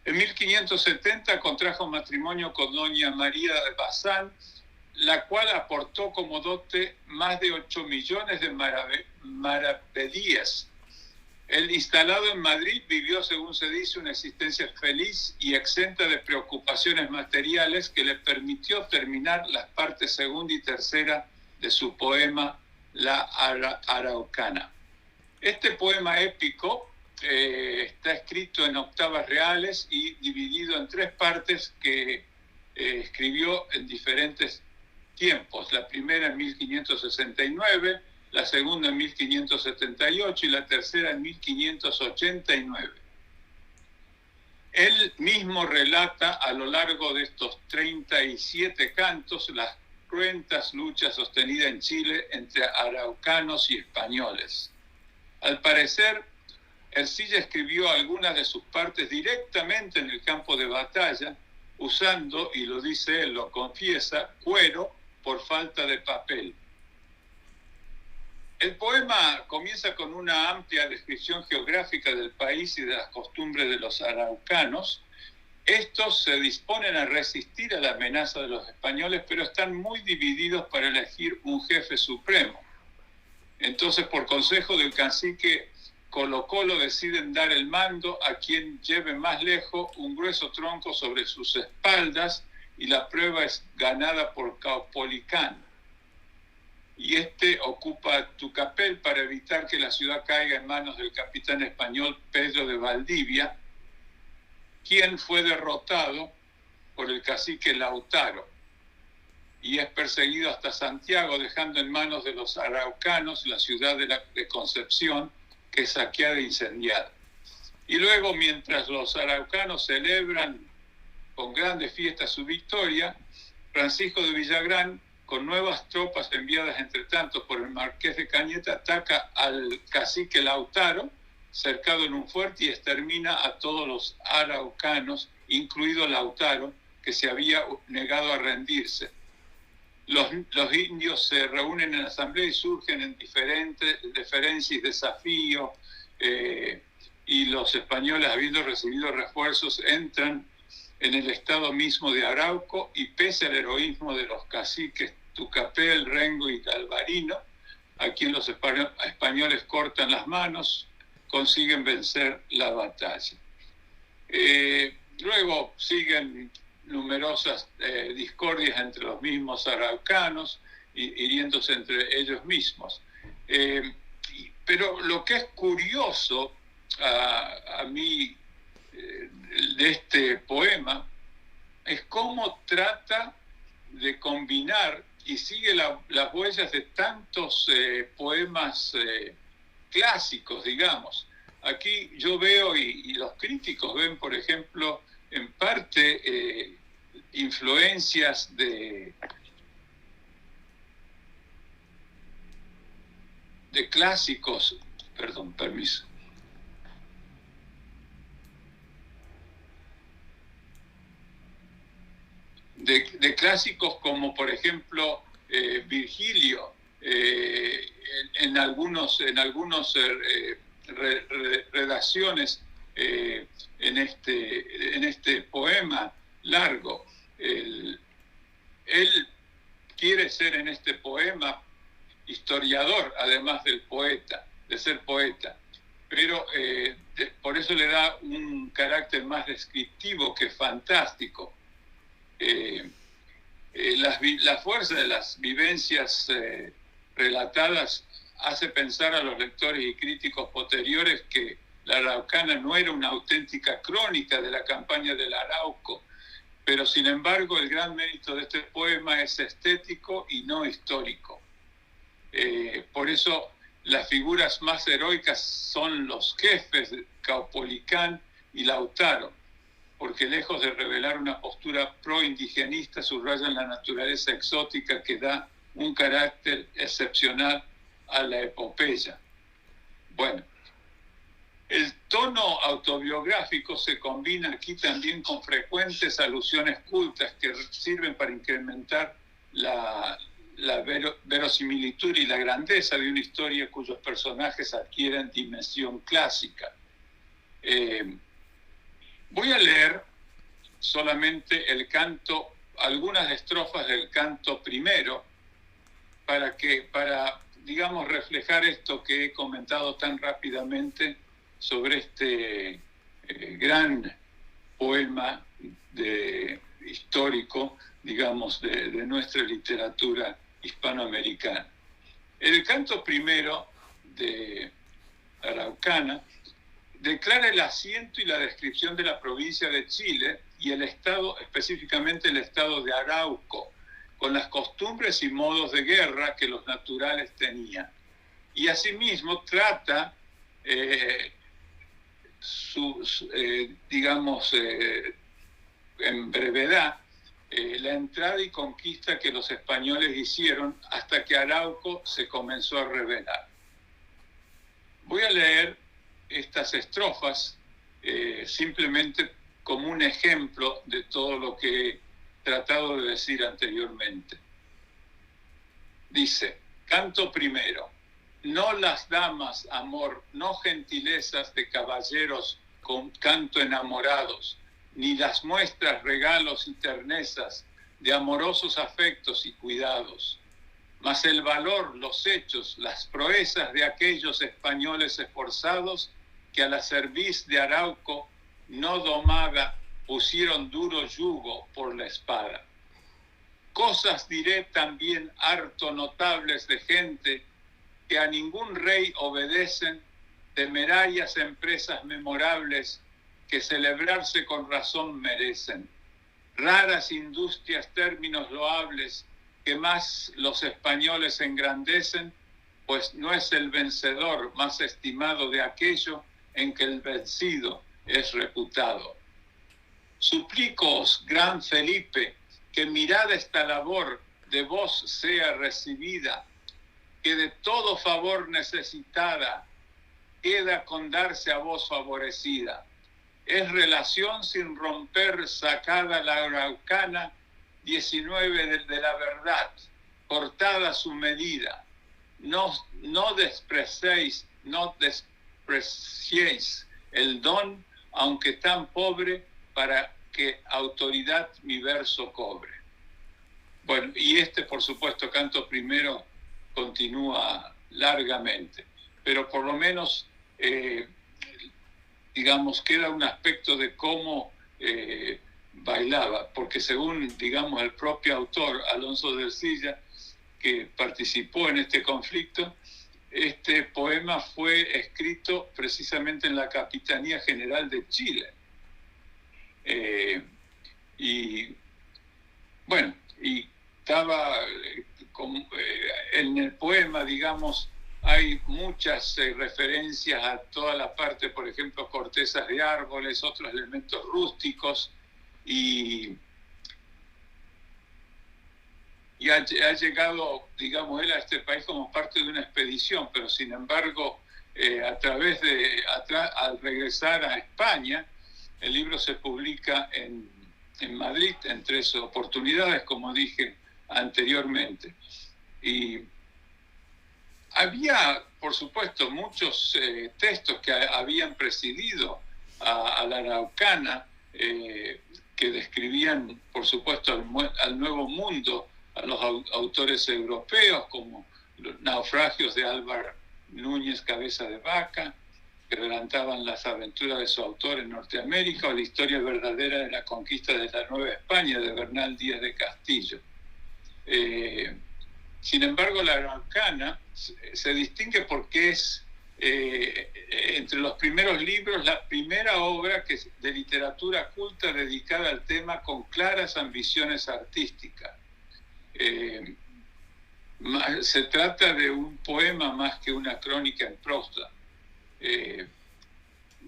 En 1570 contrajo matrimonio con doña María de Bazán, la cual aportó como dote más de 8 millones de maravedíes. Él, instalado en Madrid, vivió, según se dice, una existencia feliz y exenta de preocupaciones materiales que le permitió terminar las partes segunda y tercera de su poema La Araucana. Este poema épico está escrito en octavas reales y dividido en 3 partes que escribió en diferentes tiempos. La primera en 1569, la segunda en 1578 y la tercera en 1589. Él mismo relata a lo largo de estos 37 cantos las cruentas luchas sostenidas en Chile entre araucanos y españoles. Al parecer, Ercilla escribió algunas de sus partes directamente en el campo de batalla, usando, y lo dice él, lo confiesa, cuero por falta de papel. El poema comienza con una amplia descripción geográfica del país y de las costumbres de los araucanos. Estos se disponen a resistir a la amenaza de los españoles, pero están muy divididos para elegir un jefe supremo. Entonces, por consejo del cacique Colo Colo, deciden dar el mando a quien lleve más lejos un grueso tronco sobre sus espaldas, y la prueba es ganada por Caupolicán. Y este ocupa Tucapel para evitar que la ciudad caiga en manos del capitán español Pedro de Valdivia, quien fue derrotado por el cacique Lautaro y es perseguido hasta Santiago, dejando en manos de los araucanos la ciudad de Concepción, que es saqueada e incendiada. Y luego, mientras los araucanos celebran con grandes fiestas su victoria, Francisco de Villagrán, con nuevas tropas enviadas entre tanto por el marqués de Cañete, ataca al cacique Lautaro, cercado en un fuerte, y extermina a todos los araucanos, incluido Lautaro, que se había negado a rendirse. Los indios se reúnen en asamblea y surgen en diferentes diferencias y desafíos, y los españoles, habiendo recibido refuerzos, entran en el estado mismo de Arauco y pese al heroísmo de los caciques Tucapel, Rengo y Galvarino, a quien los españoles cortan las manos, consiguen vencer la batalla. Luego siguen numerosas discordias entre los mismos araucanos, hiriéndose entre ellos mismos. Pero lo que es curioso a mí de este poema es cómo trata de combinar y sigue las huellas de tantos poemas clásicos, digamos. Aquí yo veo, y los críticos ven, por ejemplo, en parte influencias de clásicos, permiso. De clásicos como, por ejemplo, Virgilio, en algunos redacciones en este poema largo. Él quiere ser en este poema historiador, además de ser poeta, pero por eso le da un carácter más descriptivo que fantástico. La fuerza de las vivencias relatadas hace pensar a los lectores y críticos posteriores que la Araucana no era una auténtica crónica de la campaña del Arauco, pero sin embargo el gran mérito de este poema es estético y no histórico. Por eso las figuras más heroicas son los jefes, Caupolicán y Lautaro, porque lejos de revelar una postura pro-indigenista, subrayan la naturaleza exótica que da un carácter excepcional a la epopeya. Bueno, el tono autobiográfico se combina aquí también con frecuentes alusiones cultas que sirven para incrementar la verosimilitud y la grandeza de una historia cuyos personajes adquieren dimensión clásica. Voy a leer solamente algunas estrofas del canto primero, para digamos, reflejar esto que he comentado tan rápidamente sobre este gran poema histórico, digamos, de nuestra literatura hispanoamericana. El canto primero de Araucana declara el asiento y la descripción de la provincia de Chile y el estado, específicamente el estado de Arauco, con las costumbres y modos de guerra que los naturales tenían. Y asimismo trata, digamos, en brevedad, la entrada y conquista que los españoles hicieron hasta que Arauco se comenzó a rebelar. Voy a leer estas estrofas simplemente como un ejemplo de todo lo que he tratado de decir anteriormente. Dice, canto primero, no las damas, amor, no gentilezas de caballeros con canto enamorados, ni las muestras, regalos y ternezas de amorosos afectos y cuidados, mas el valor, los hechos, las proezas de aquellos españoles esforzados que a la cerviz de Arauco no domada pusieron duro yugo por la espada. Cosas diré también harto notables de gente que a ningún rey obedecen, temerarias empresas memorables que celebrarse con razón merecen. Raras industrias, términos loables que más los españoles engrandecen, pues no es el vencedor más estimado de aquello en que el vencido es reputado. Suplícoos, gran Felipe, que mirada esta labor de vos sea recibida, que de todo favor necesitada queda con darse a vos favorecida. Es relación sin romper sacada la Araucana 19 de la verdad, cortada su medida. No despreciéis el don, aunque tan pobre, para que autoridad mi verso cobre. Bueno, y por supuesto, Canto Primero continúa largamente, pero por lo menos, digamos, queda un aspecto de cómo bailaba, porque según, digamos, el propio autor, Alonso de Ercilla, que participó en este conflicto, este poema fue escrito precisamente en la Capitanía General de Chile. Y bueno, y estaba en el poema, digamos, hay muchas referencias a toda la parte, por ejemplo, cortezas de árboles, otros elementos rústicos, y ha llegado, digamos, él a este país como parte de una expedición, pero sin embargo, al regresar a España, el libro se publica en Madrid en 3 oportunidades, como dije anteriormente. Y había, por supuesto, muchos textos que habían precedido a la Araucana, que describían, por supuesto, al Nuevo Mundo, a los autores europeos, como Los naufragios de Álvar Núñez Cabeza de Vaca, que relataban las aventuras de su autor en Norteamérica, o La historia verdadera de la conquista de la Nueva España, de Bernal Díaz de Castillo. Sin embargo, la Araucana se distingue porque es, entre los primeros libros, la primera obra de literatura culta dedicada al tema con claras ambiciones artísticas. Se trata de un poema más que una crónica en prosa.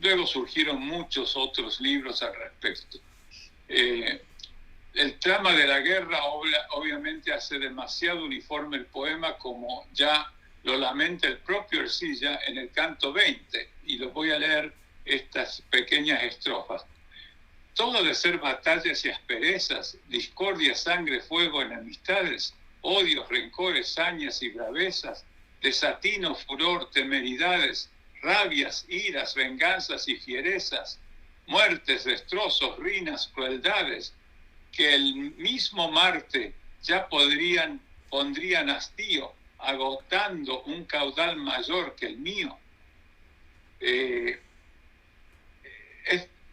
Luego surgieron muchos otros libros al respecto. El trama de la guerra obviamente hace demasiado uniforme el poema, como ya lo lamenta el propio Ercilla en el canto 20, y lo voy a leer estas pequeñas estrofas. Todo de ser batallas y asperezas, discordia, sangre, fuego, enemistades, odios, rencores, sañas y bravezas, desatino, furor, temeridades, rabias, iras, venganzas y fierezas, muertes, destrozos, rinas, crueldades, que el mismo Marte ya pondrían hastío, agotando un caudal mayor que el mío. Es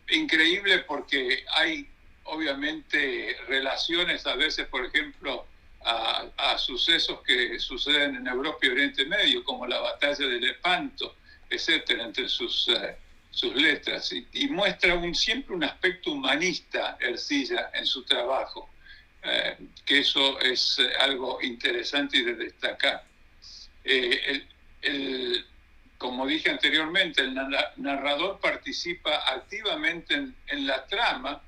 increíble porque hay obviamente relaciones a veces, por ejemplo, a sucesos que suceden en Europa y Oriente Medio, como la batalla de Lepanto, etcétera, entre sus letras, y muestra siempre un aspecto humanista, Ercilla, en su trabajo, que eso es algo interesante y de destacar. Como dije anteriormente, el narrador participa activamente en la trama,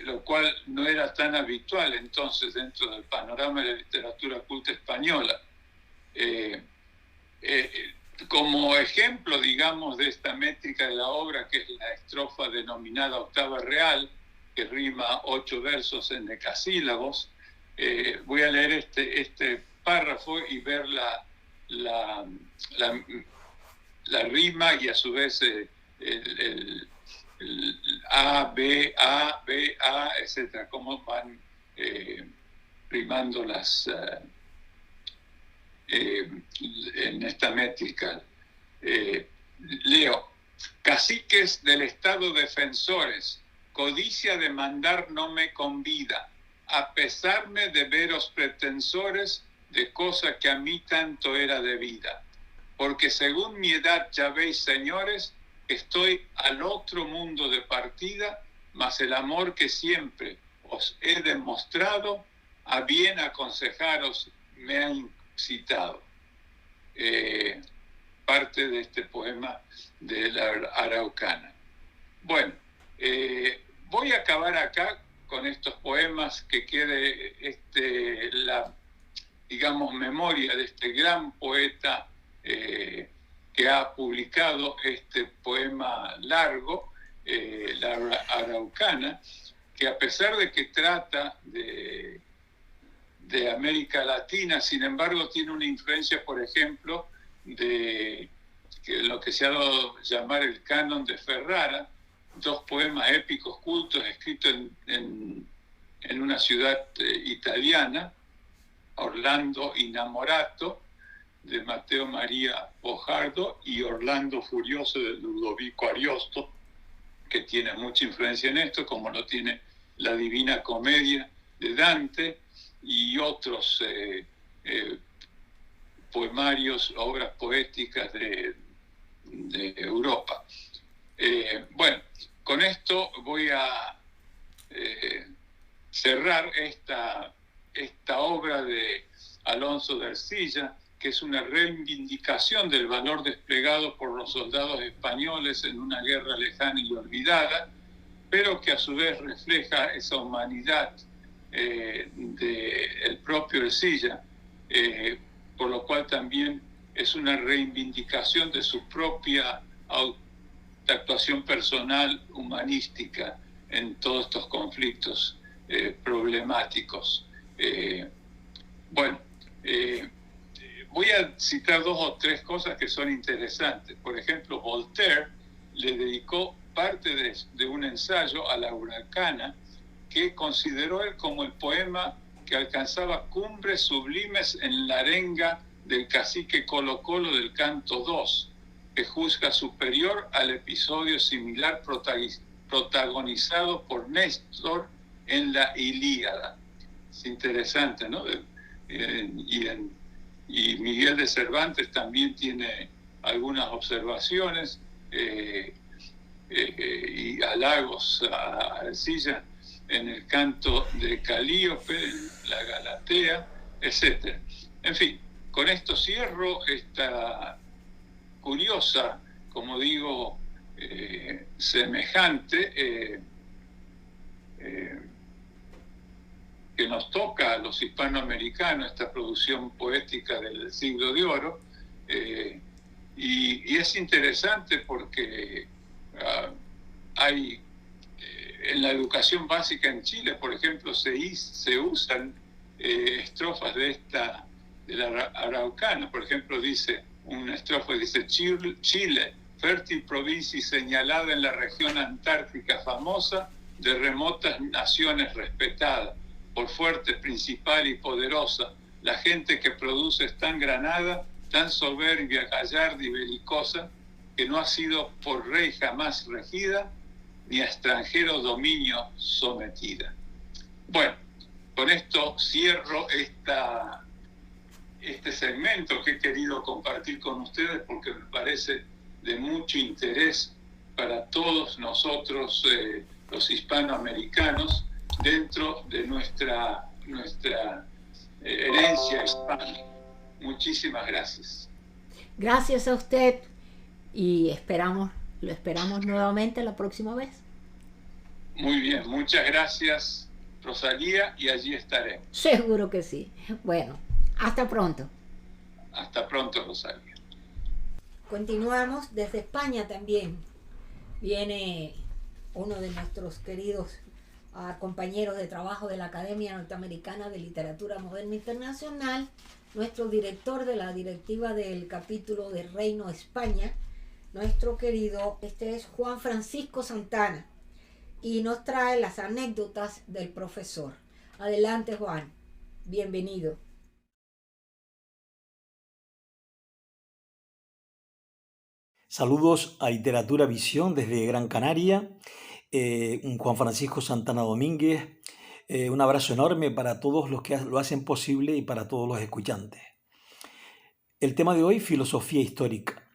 lo cual no era tan habitual entonces dentro del panorama de la literatura culta española. Como ejemplo, digamos, de esta métrica de la obra, que es la estrofa denominada octava real, que rima 8 versos en decasílabos, voy a leer este párrafo y ver la rima y a su vez el A, B, etc., cómo van rimando en esta métrica. Leo: caciques del Estado defensores, codicia de mandar no me convida, a pesarme de veros pretensores de cosa que a mí tanto era debida. Porque según mi edad ya veis, señores, estoy al otro mundo de partida, mas el amor que siempre os he demostrado, a bien aconsejaros me ha incitado. Parte de este poema de la Araucana. Bueno, voy a acabar acá con estos poemas, que quede la, digamos, memoria de este gran poeta que ha publicado este poema largo, la Araucana, que a pesar de que trata de América Latina, sin embargo tiene una influencia, por ejemplo, de lo que se ha dado llamar el canon de Ferrara, dos poemas épicos cultos escritos en una ciudad italiana, Orlando Innamorato, de Matteo Maria Bojardo, y Orlando Furioso, de Ludovico Ariosto, que tiene mucha influencia en esto, como lo tiene la Divina Comedia de Dante y otros poemarios, obras poéticas de Europa. Bueno, con esto voy a cerrar esta obra de Alonso de Ercilla, que es una reivindicación del valor desplegado por los soldados españoles en una guerra lejana y olvidada, pero que a su vez refleja esa humanidad del propio Ercilla, por lo cual también es una reivindicación de su propia actuación personal humanística en todos estos conflictos problemáticos. Voy a citar dos o tres cosas que son interesantes. Por ejemplo, Voltaire le dedicó parte de un ensayo a la Araucana, que consideró él como el poema que alcanzaba cumbres sublimes en la arenga del cacique Colo Colo del canto 2, que juzga superior al episodio similar protagonizado por Néstor en la Ilíada. Es interesante, ¿no? Y Miguel de Cervantes también tiene algunas observaciones y halagos a Ercilla en el canto de Calíope, la Galatea, etc. En fin, con esto cierro esta curiosa, como digo, semejante que nos toca a los hispanoamericanos, esta producción poética del siglo de oro, y es interesante porque hay en la educación básica en Chile, por ejemplo, se usan estrofas de la Araucana. Por ejemplo, dice una estrofa, dice: Chile, fértil provincia y señalada en la región antártica famosa de remotas naciones respetadas, por fuerte, principal y poderosa, la gente que produce es tan granada, tan soberbia, gallarda y belicosa, que no ha sido por rey jamás regida, ni a extranjero dominio sometida. Bueno, con esto cierro este segmento que he querido compartir con ustedes porque me parece de mucho interés para todos nosotros, los hispanoamericanos, dentro de nuestra herencia hispana. Muchísimas gracias. Gracias a usted y lo esperamos nuevamente la próxima vez. Muy bien, muchas gracias, Rosalía, y allí estaremos. Seguro que sí. Bueno, hasta pronto. Hasta pronto, Rosalía. Continuamos desde España también. Viene uno de nuestros queridos compañeros de trabajo de la Academia Norteamericana de Literatura Moderna Internacional, nuestro director de la directiva del capítulo de Reino España, nuestro querido, es Juan Francisco Santana, y nos trae las anécdotas del profesor. Adelante, Juan, bienvenido. Saludos a Literatura Visión desde Gran Canaria, Juan Francisco Santana Domínguez, un abrazo enorme para todos los que lo hacen posible y para todos los escuchantes. El tema de hoy, filosofía histórica.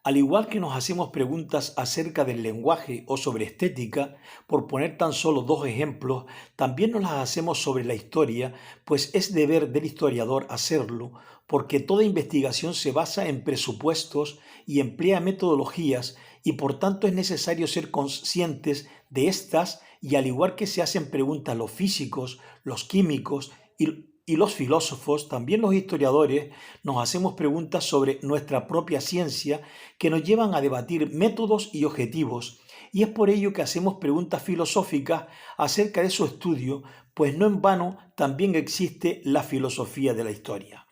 Al igual que nos hacemos preguntas acerca del lenguaje o sobre estética, por poner tan solo dos ejemplos, también nos las hacemos sobre la historia, pues es deber del historiador hacerlo, porque toda investigación se basa en presupuestos y emplea metodologías, y por tanto es necesario ser conscientes de estas, y al igual que se hacen preguntas los físicos, los químicos y los filósofos, también los historiadores nos hacemos preguntas sobre nuestra propia ciencia que nos llevan a debatir métodos y objetivos, y es por ello que hacemos preguntas filosóficas acerca de su estudio, pues no en vano también existe la filosofía de la historia.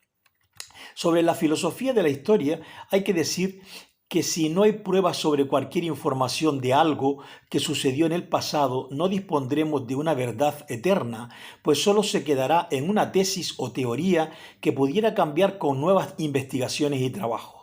Sobre la filosofía de la historia hay que decir que si no hay pruebas sobre cualquier información de algo que sucedió en el pasado, no dispondremos de una verdad eterna, pues solo se quedará en una tesis o teoría que pudiera cambiar con nuevas investigaciones y trabajos.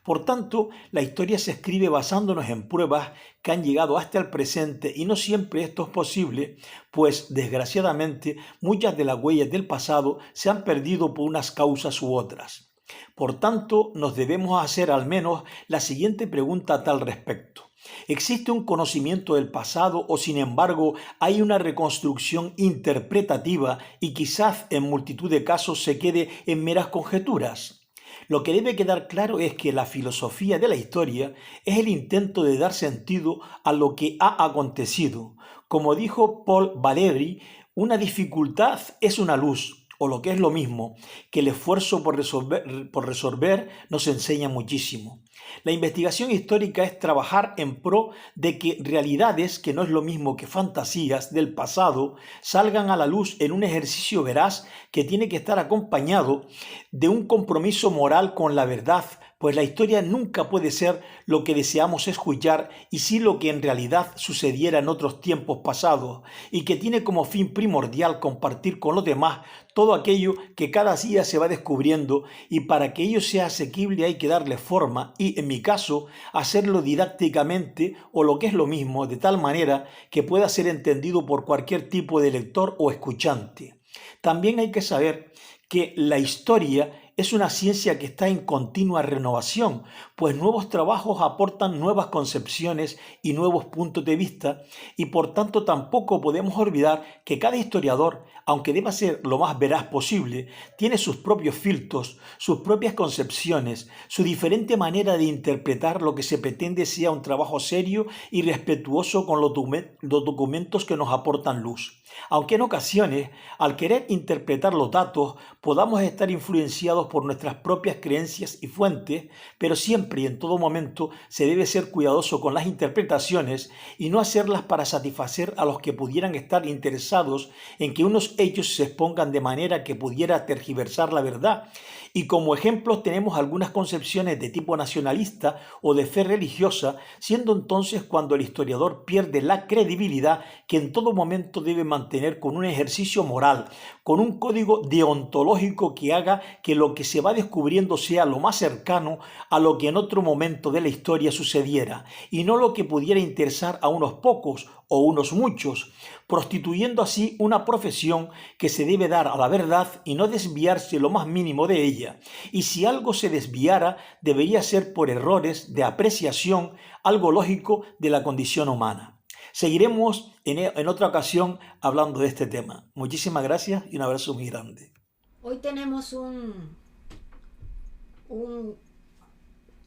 Por tanto, la historia se escribe basándonos en pruebas que han llegado hasta el presente y no siempre esto es posible, pues desgraciadamente muchas de las huellas del pasado se han perdido por unas causas u otras. Por tanto, nos debemos hacer al menos la siguiente pregunta a tal respecto. ¿Existe un conocimiento del pasado o sin embargo hay una reconstrucción interpretativa y quizás en multitud de casos se quede en meras conjeturas? Lo que debe quedar claro es que la filosofía de la historia es el intento de dar sentido a lo que ha acontecido. Como dijo Paul Valéry, una dificultad es una luz, o lo que es lo mismo, que el esfuerzo por resolver nos enseña muchísimo. La investigación histórica es trabajar en pro de que realidades, que no es lo mismo que fantasías del pasado, salgan a la luz en un ejercicio veraz que tiene que estar acompañado de un compromiso moral con la verdad, pues la historia nunca puede ser lo que deseamos escuchar y sí lo que en realidad sucediera en otros tiempos pasados, y que tiene como fin primordial compartir con los demás todo aquello que cada día se va descubriendo, y para que ello sea asequible hay que darle forma y, en mi caso, hacerlo didácticamente o lo que es lo mismo, de tal manera que pueda ser entendido por cualquier tipo de lector o escuchante. También hay que saber que la historia es una ciencia que está en continua renovación, pues nuevos trabajos aportan nuevas concepciones y nuevos puntos de vista, y por tanto tampoco podemos olvidar que cada historiador, aunque deba ser lo más veraz posible, tiene sus propios filtros, sus propias concepciones, su diferente manera de interpretar lo que se pretende sea un trabajo serio y respetuoso con los documentos que nos aportan luz. Aunque en ocasiones, al querer interpretar los datos, podamos estar influenciados por nuestras propias creencias y fuentes, pero siempre y en todo momento se debe ser cuidadoso con las interpretaciones y no hacerlas para satisfacer a los que pudieran estar interesados en que unos hechos se expongan de manera que pudiera tergiversar la verdad. Y como ejemplos tenemos algunas concepciones de tipo nacionalista o de fe religiosa, siendo entonces cuando el historiador pierde la credibilidad que en todo momento debe mantener con un ejercicio moral, con un código deontológico que haga que lo que se va descubriendo sea lo más cercano a lo que en otro momento de la historia sucediera, y no lo que pudiera interesar a unos pocos o unos muchos, prostituyendo así una profesión que se debe dar a la verdad y no desviarse lo más mínimo de ella. Y si algo se desviara, debería ser por errores de apreciación, algo lógico de la condición humana. Seguiremos en otra ocasión hablando de este tema. Muchísimas gracias y un abrazo muy grande. Hoy tenemos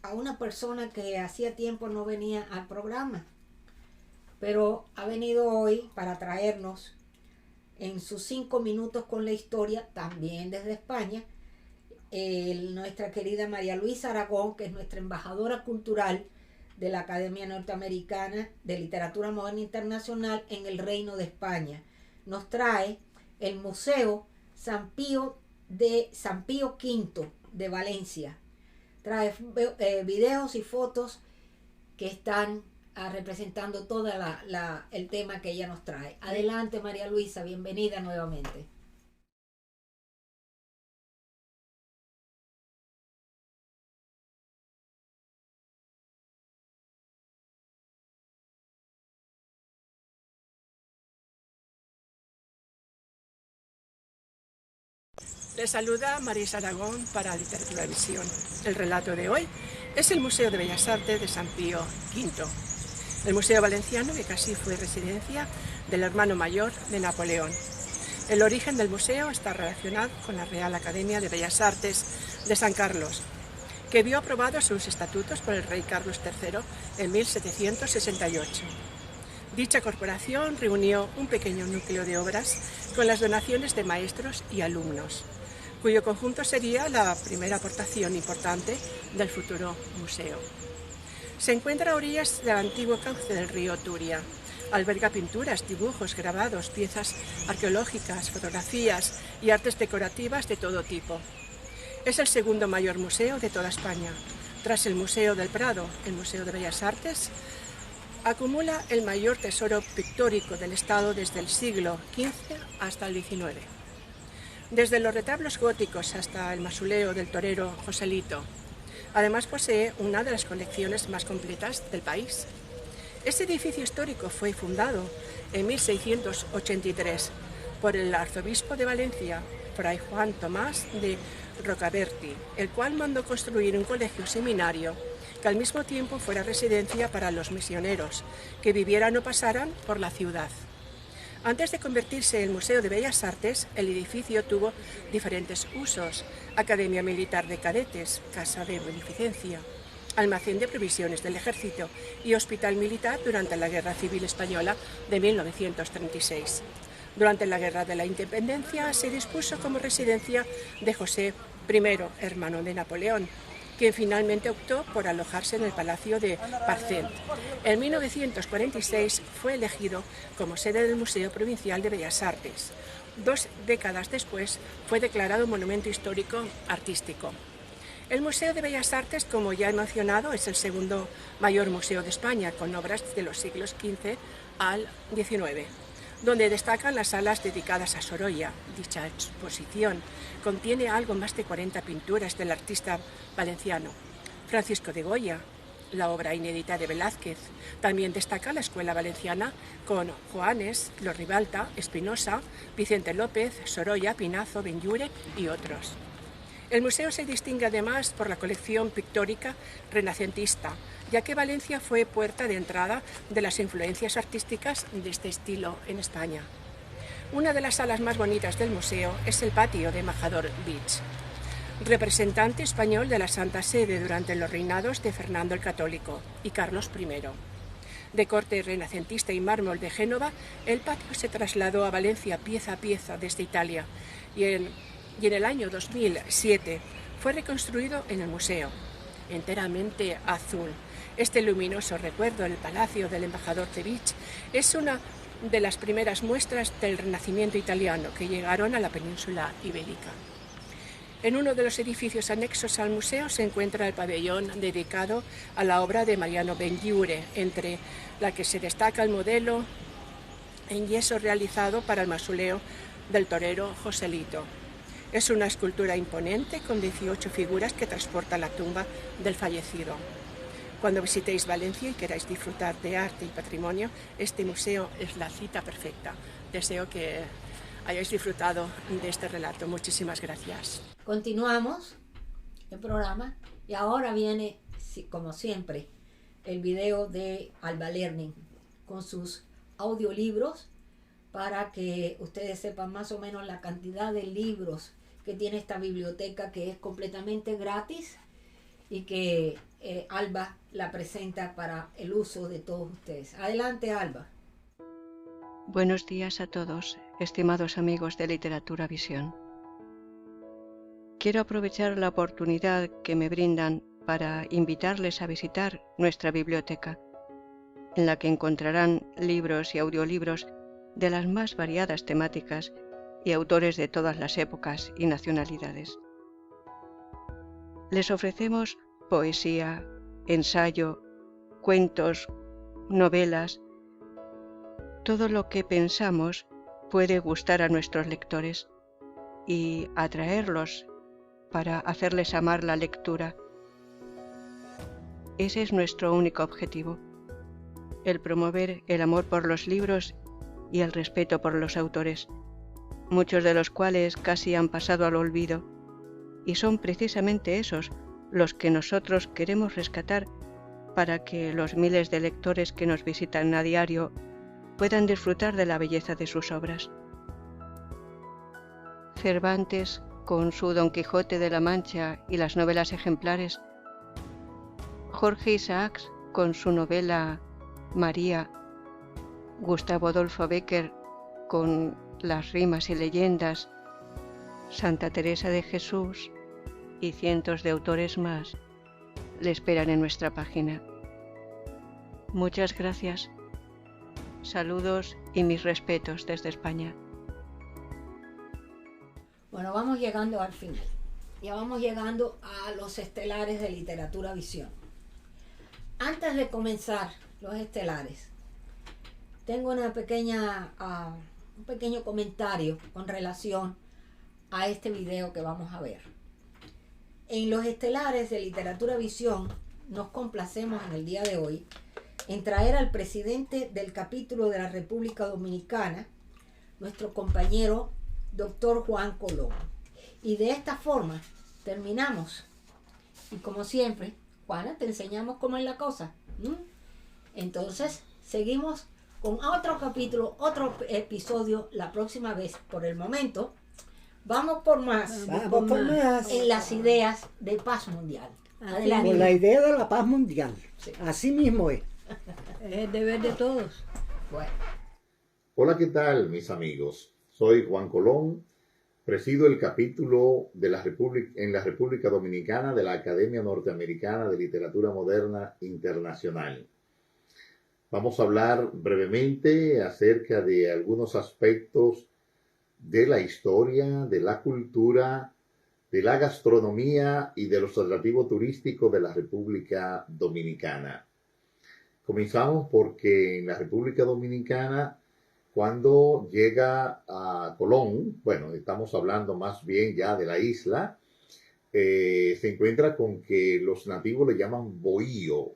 a una persona que hacía tiempo no venía al programa, pero ha venido hoy para traernos en sus 5 minutos con la historia, también desde España, nuestra querida María Luisa Aragón, que es nuestra embajadora cultural de la Academia Norteamericana de Literatura Moderna Internacional en el Reino de España. Nos trae el Museo San Pío V de Valencia. Trae videos y fotos que están representando todo el tema que ella nos trae. Adelante, María Luisa, bienvenida nuevamente. Les saluda Marisa Aragón para Literatura Visión. El relato de hoy es el Museo de Bellas Artes de San Pío V. El Museo Valenciano, que casi fue residencia del hermano mayor de Napoleón. El origen del museo está relacionado con la Real Academia de Bellas Artes de San Carlos, que vio aprobados sus estatutos por el rey Carlos III en 1768. Dicha corporación reunió un pequeño núcleo de obras con las donaciones de maestros y alumnos, cuyo conjunto sería la primera aportación importante del futuro museo. Se encuentra a orillas del antiguo cauce del río Turia. Alberga pinturas, dibujos, grabados, piezas arqueológicas, fotografías y artes decorativas de todo tipo. Es el segundo mayor museo de toda España, Tras el Museo del Prado, el Museo de Bellas Artes acumula el mayor tesoro pictórico del Estado desde el siglo XV hasta el XIX. Desde los retablos góticos hasta el mausoleo del torero Joselito. Además posee una de las colecciones más completas del país. Este edificio histórico fue fundado en 1683 por el arzobispo de Valencia, Fray Juan Tomás de Rocaberti, el cual mandó construir un colegio seminario que al mismo tiempo fuera residencia para los misioneros que vivieran o pasaran por la ciudad. Antes de convertirse en Museo de Bellas Artes, el edificio tuvo diferentes usos: Academia Militar de Cadetes, Casa de Beneficencia, almacén de provisiones del ejército y hospital militar durante la Guerra Civil Española de 1936. Durante la Guerra de la Independencia se dispuso como residencia de José I, hermano de Napoleón, quien finalmente optó por alojarse en el Palacio de Parcent. En 1946 fue elegido como sede del Museo Provincial de Bellas Artes. 2 décadas después fue declarado Monumento Histórico Artístico. El Museo de Bellas Artes, como ya he mencionado, es el segundo mayor museo de España, con obras de los siglos XV al XIX, donde destacan las salas dedicadas a Sorolla. Dicha exposición contiene algo más de 40 pinturas del artista valenciano Francisco de Goya, la obra inédita de Velázquez. También destaca la Escuela Valenciana con Joanes, Los Ribalta, Espinosa, Vicente López, Sorolla, Pinazo, Benlliure y otros. El museo se distingue además por la colección pictórica renacentista, ya que Valencia fue puerta de entrada de las influencias artísticas de este estilo en España. Una de las salas más bonitas del museo es el patio de Embajador Beach, representante español de la Santa Sede durante los reinados de Fernando el Católico y Carlos I. De corte renacentista y mármol de Génova, el patio se trasladó a Valencia pieza a pieza desde Italia y en el año 2007 fue reconstruido en el museo, enteramente azul. Este luminoso recuerdo del Palacio del Embajador de Beach es una de las primeras muestras del Renacimiento italiano que llegaron a la península ibérica. En uno de los edificios anexos al museo se encuentra el pabellón dedicado a la obra de Mariano Benlliure, entre la que se destaca el modelo en yeso realizado para el mausoleo del torero Joselito. Es una escultura imponente con 18 figuras que transporta la tumba del fallecido. Cuando visitéis Valencia y queráis disfrutar de arte y patrimonio, este museo es la cita perfecta. Deseo que hayáis disfrutado de este relato. Muchísimas gracias. Continuamos el programa y ahora viene, como siempre, el video de Alba Learning con sus audiolibros para que ustedes sepan más o menos la cantidad de libros que tiene esta biblioteca, que es completamente gratis y que Alba la presenta para el uso de todos ustedes. Adelante, Alba. Buenos días a todos, estimados amigos de Literatura Visión. Quiero aprovechar la oportunidad que me brindan para invitarles a visitar nuestra biblioteca, en la que encontrarán libros y audiolibros de las más variadas temáticas y autores de todas las épocas y nacionalidades. Les ofrecemos poesía, ensayo, cuentos, novelas, todo lo que pensamos puede gustar a nuestros lectores y atraerlos para hacerles amar la lectura. Ese es nuestro único objetivo, el promover el amor por los libros y el respeto por los autores, muchos de los cuales casi han pasado al olvido, y son precisamente esos los que nosotros queremos rescatar para que los miles de lectores que nos visitan a diario puedan disfrutar de la belleza de sus obras. Cervantes, con su Don Quijote de la Mancha y las novelas ejemplares, Jorge Isaacs, con su novela María, Gustavo Adolfo Bécquer, con las rimas y leyendas, Santa Teresa de Jesús y cientos de autores más le esperan en nuestra página. Muchas gracias. Saludos y mis respetos desde España. Bueno, vamos llegando al final. ya vamos llegando a los estelares de Literatura Visión. Antes de comenzar los estelares, tengo un pequeño comentario con relación a este video que vamos a ver. En los estelares de Literatura Visión nos complacemos en el día de hoy en traer al presidente del capítulo de la República Dominicana, nuestro compañero Dr. Juan Colón. Y de esta forma terminamos. Y como siempre, Juana, te enseñamos cómo es la cosa. Entonces, seguimos con otro capítulo, otro episodio la próxima vez. Por el momento, vamos por más. Vamos por más. En las ideas de paz mundial. Adelante. Con la idea de la paz mundial. Sí. Así mismo es. Es el deber de todos. Bueno. Hola, ¿qué tal, mis amigos? Soy Juan Colón, presido el capítulo de en la República Dominicana de la Academia Norteamericana de Literatura Moderna Internacional. Vamos a hablar brevemente acerca de algunos aspectos de la historia, de la cultura, de la gastronomía y de los atractivos turísticos de la República Dominicana. Comenzamos porque en la República Dominicana, cuando llega a Colón, bueno, estamos hablando más bien ya de la isla, se encuentra con que los nativos le llaman bohío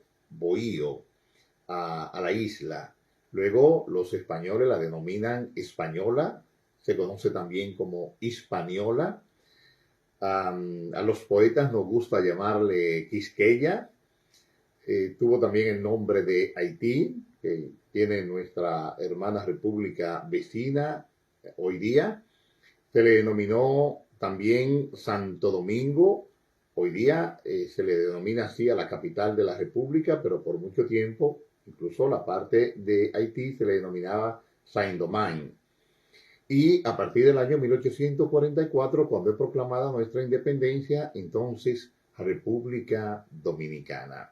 a la isla. Luego los españoles la denominan española, se conoce también como hispaniola. A los poetas nos gusta llamarle Quisqueya. Tuvo también el nombre de Haití, que tiene nuestra hermana república vecina hoy día. Se le denominó también Santo Domingo. Hoy día se le denomina así a la capital de la república, pero por mucho tiempo, incluso la parte de Haití se le denominaba Saint-Domingue. Y a partir del año 1844, cuando es proclamada nuestra independencia, entonces República Dominicana.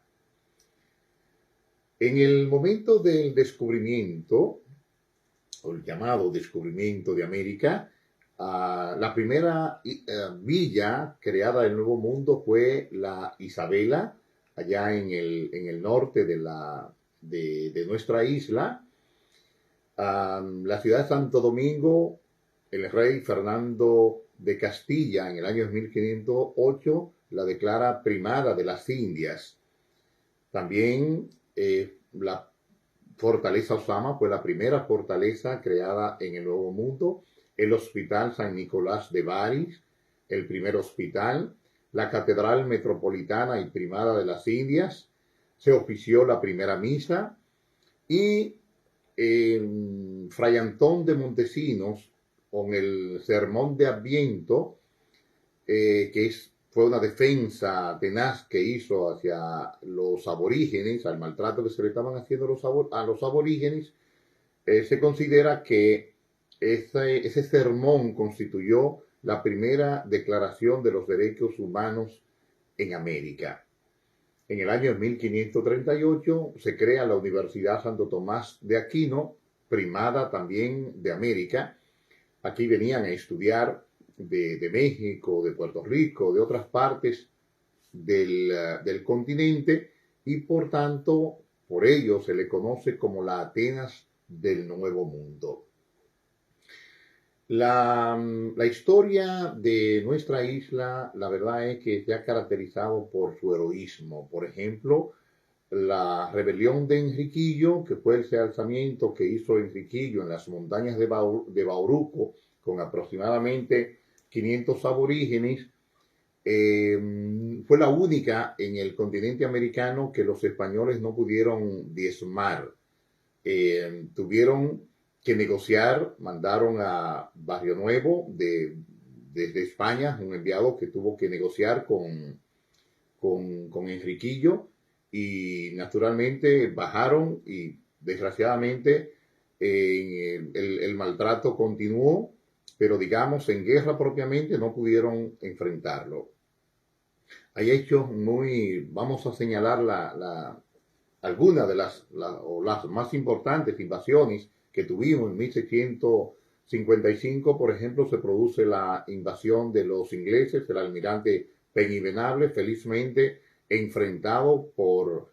En el momento del descubrimiento, o el llamado descubrimiento de América, la primera villa creada del Nuevo Mundo fue la Isabela, allá en el norte de nuestra isla. La ciudad de Santo Domingo, el rey Fernando de Castilla, en el año 1508, la declara primada de las Indias. También la fortaleza Osama fue la primera fortaleza creada en el Nuevo Mundo. El Hospital San Nicolás de Bari, el primer hospital. La Catedral Metropolitana y Primada de las Indias. Se ofició la primera misa. Y Fray Antón de Montesinos, con el Sermón de Adviento, fue una defensa tenaz que hizo hacia los aborígenes, al maltrato que se le estaban haciendo a los aborígenes. Se considera que ese sermón constituyó la primera declaración de los derechos humanos en América. En el año 1538 se crea la Universidad Santo Tomás de Aquino, primada también de América. Aquí venían a estudiar de México, de Puerto Rico, de otras partes del continente, y por tanto, por ello se le conoce como la Atenas del Nuevo Mundo. La historia de nuestra isla, la verdad es que se ha caracterizado por su heroísmo. Por ejemplo, la rebelión de Enriquillo, que fue ese alzamiento que hizo Enriquillo en las montañas de Bauruco, con aproximadamente 500 aborígenes, fue la única en el continente americano que los españoles no pudieron diezmar. Tuvieron que negociar, mandaron a Barrio Nuevo desde España, un enviado que tuvo que negociar con Enriquillo, y naturalmente bajaron y desgraciadamente el maltrato continuó, pero digamos en guerra propiamente no pudieron enfrentarlo. Hay hechos vamos a señalar algunas de las más importantes invasiones que tuvimos en 1600 55, por ejemplo, se produce la invasión de los ingleses, el almirante Peñivenable, felizmente enfrentado por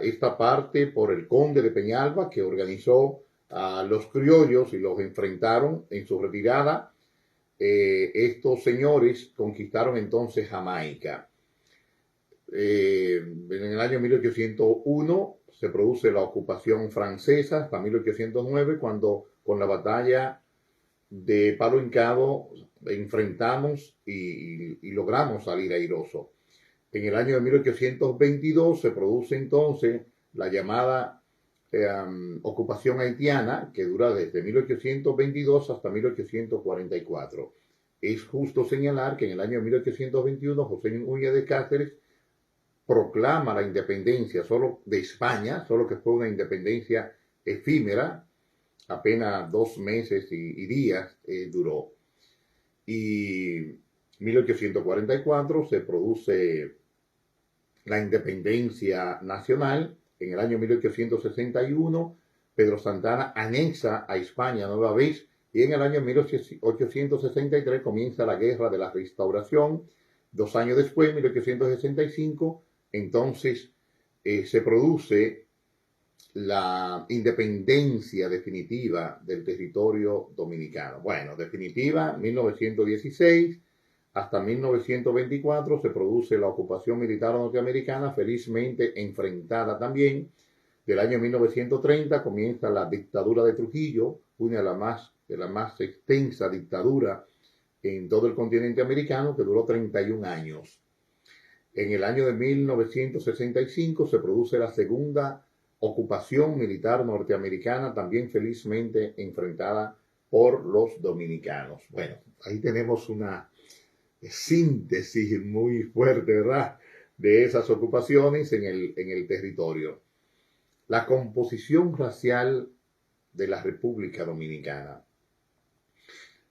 esta parte, por el conde de Peñalba, que organizó a los criollos y los enfrentaron en su retirada. Estos señores conquistaron entonces Jamaica. En el año 1801 se produce la ocupación francesa hasta 1809, cuando con la batalla de Palo Hincado enfrentamos y logramos salir airoso. En el año de 1822 se produce entonces la llamada ocupación haitiana, que dura desde 1822 hasta 1844. Es justo señalar que en el año 1821 José Núñez de Cáceres proclama la independencia solo de España, solo que fue una independencia efímera, apenas 2 meses y días duró. Y 1844 se produce la independencia nacional. En el año 1861 Pedro Santana anexa a España nueva vez, y en el año 1863 comienza la Guerra de la Restauración. 2 años después, 1865, entonces se produce la independencia definitiva del territorio dominicano. Bueno, definitiva, 1916 hasta 1924 se produce la ocupación militar norteamericana, felizmente enfrentada también. Del año 1930 comienza la dictadura de Trujillo, una de las más extensa dictadura en todo el continente americano, que duró 31 años. En el año de 1965 se produce la segunda ocupación militar norteamericana, también felizmente enfrentada por los dominicanos. Bueno, ahí tenemos una síntesis muy fuerte, ¿verdad?, de esas ocupaciones en el territorio. La composición racial de la República Dominicana.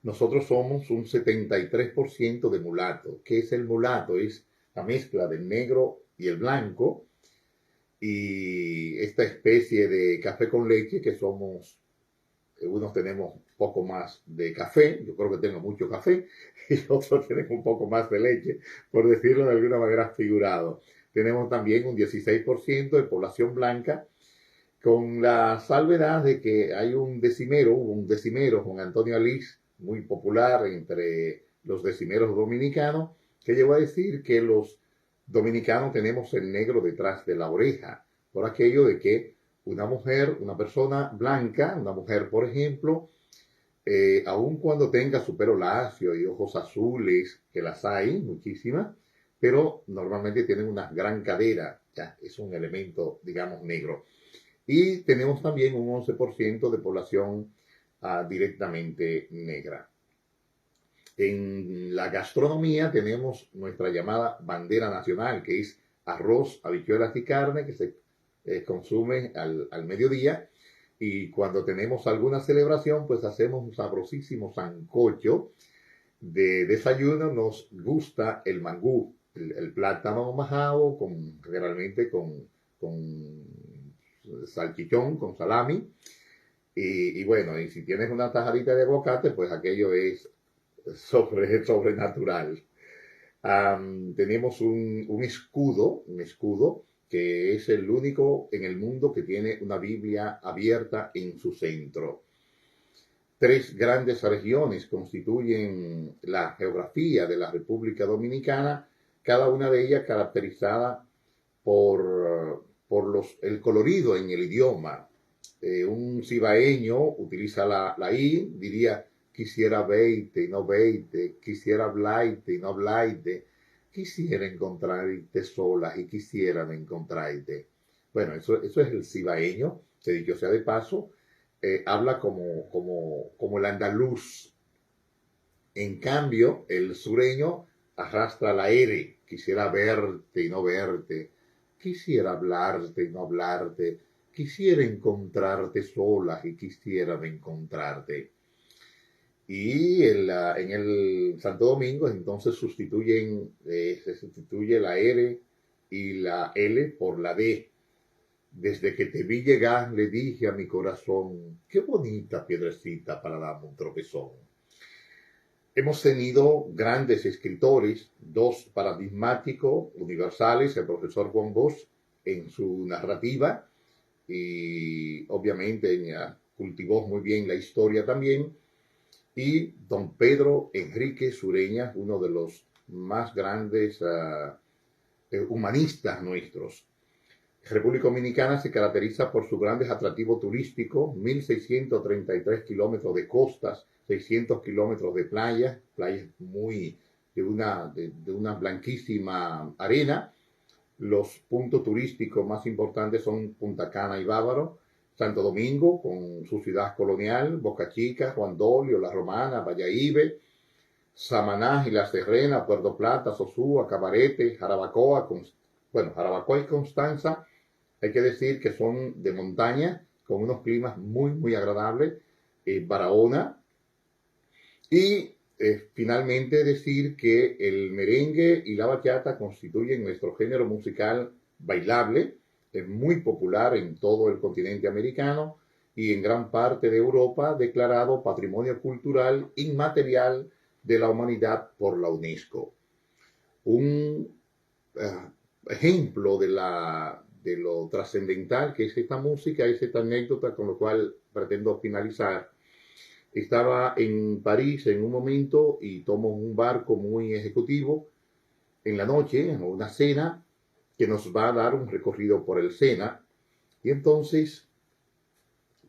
Nosotros somos un 73% de mulato. ¿Qué es el mulato? Es la mezcla del negro y el blanco, y esta especie de café con leche que somos, unos tenemos poco más de café, yo creo que tengo mucho café, y otros tenemos un poco más de leche, por decirlo de alguna manera figurado. Tenemos también un 16% de población blanca, con la salvedad de que hay hubo un decimero con Antonio Alís, muy popular entre los decimeros dominicanos, que llegó a decir que los dominicanos tenemos el negro detrás de la oreja, por aquello de que una mujer, una persona blanca, una mujer, por ejemplo, aun cuando tenga su pelo lacio y ojos azules, que las hay muchísimas, pero normalmente tienen una gran cadera, ya es un elemento, digamos, negro. Y tenemos también un 11% de población directamente negra. En la gastronomía tenemos nuestra llamada bandera nacional, que es arroz, habichuelas y carne, que se consume al mediodía. Y cuando tenemos alguna celebración, pues hacemos un sabrosísimo sancocho. De desayuno nos gusta el mangú, el plátano majado, generalmente con salchichón, con salami. Y bueno, y si tienes una tajadita de aguacate, pues aquello es sobrenatural. Tenemos un escudo que es el único en el mundo que tiene una Biblia abierta en su centro. 3 grandes regiones constituyen la geografía de la República Dominicana, cada una de ellas caracterizada por el colorido en el idioma. Un cibaeño utiliza la I, diría: quisiera veite y no veite, quisiera hablaite y no hablaite, quisiera encontrarte solas y quisieran encontrarte. Bueno, eso es el cibaeño, que dicho sea de paso, habla como el andaluz. En cambio, el sureño arrastra la R, quisiera verte y no verte, quisiera hablarte y no hablarte, quisiera encontrarte solas y quisieran encontrarte. Y en el Santo Domingo entonces se sustituye la R y la L por la D. Desde que te vi llegar le dije a mi corazón, qué bonita piedrecita para darme un tropezón. Hemos tenido grandes escritores, dos paradigmáticos, universales, el profesor Juan Bosch en su narrativa, y obviamente cultivó muy bien la historia también, y don Pedro Enrique Sureña, uno de los más grandes humanistas nuestros. República Dominicana se caracteriza por sus grandes atractivos turísticos, 1.633 kilómetros de costas, 600 kilómetros de playas de una blanquísima arena. Los puntos turísticos más importantes son Punta Cana y Bávaro, Santo Domingo con su ciudad colonial, Boca Chica, Juan Dolio, La Romana, Valladolid, Samaná y La Serrena, Puerto Plata, Sosúa, Cabarete, Jarabacoa y Constanza. Hay que decir que son de montaña, con unos climas muy agradables, Barahona. Y finalmente decir que el merengue y la bachata constituyen nuestro género musical bailable, es muy popular en todo el continente americano y en gran parte de Europa, declarado Patrimonio Cultural Inmaterial de la Humanidad por la UNESCO. Un ejemplo de lo trascendental que es esta música, es esta anécdota con lo cual pretendo finalizar. Estaba en París en un momento y tomo un barco muy ejecutivo en la noche, una cena que nos va a dar un recorrido por el Sena. Y entonces,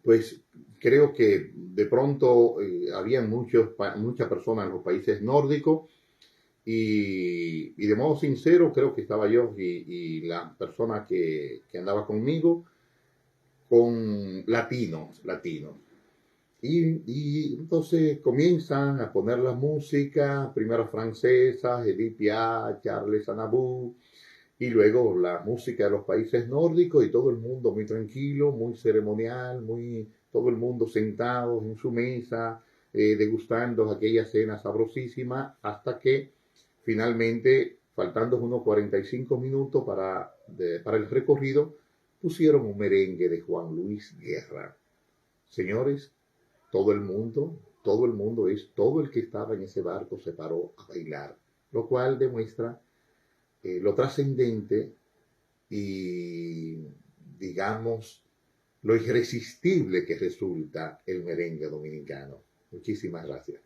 pues creo que de pronto había muchas personas en los países nórdicos y de modo sincero creo que estaba yo y la persona que andaba conmigo con latinos. Y entonces comienzan a poner la música, primero francesa, Edith Piaf, Charles Aznavour, y luego la música de los países nórdicos y todo el mundo muy tranquilo, muy ceremonial, todo el mundo sentado en su mesa, degustando aquella cena sabrosísima, hasta que finalmente, faltando unos 45 minutos para el recorrido, pusieron un merengue de Juan Luis Guerra. Señores, todo el mundo, todo el que estaba en ese barco se paró a bailar, lo cual demuestra lo trascendente y, digamos, lo irresistible que resulta el merengue dominicano. Muchísimas gracias.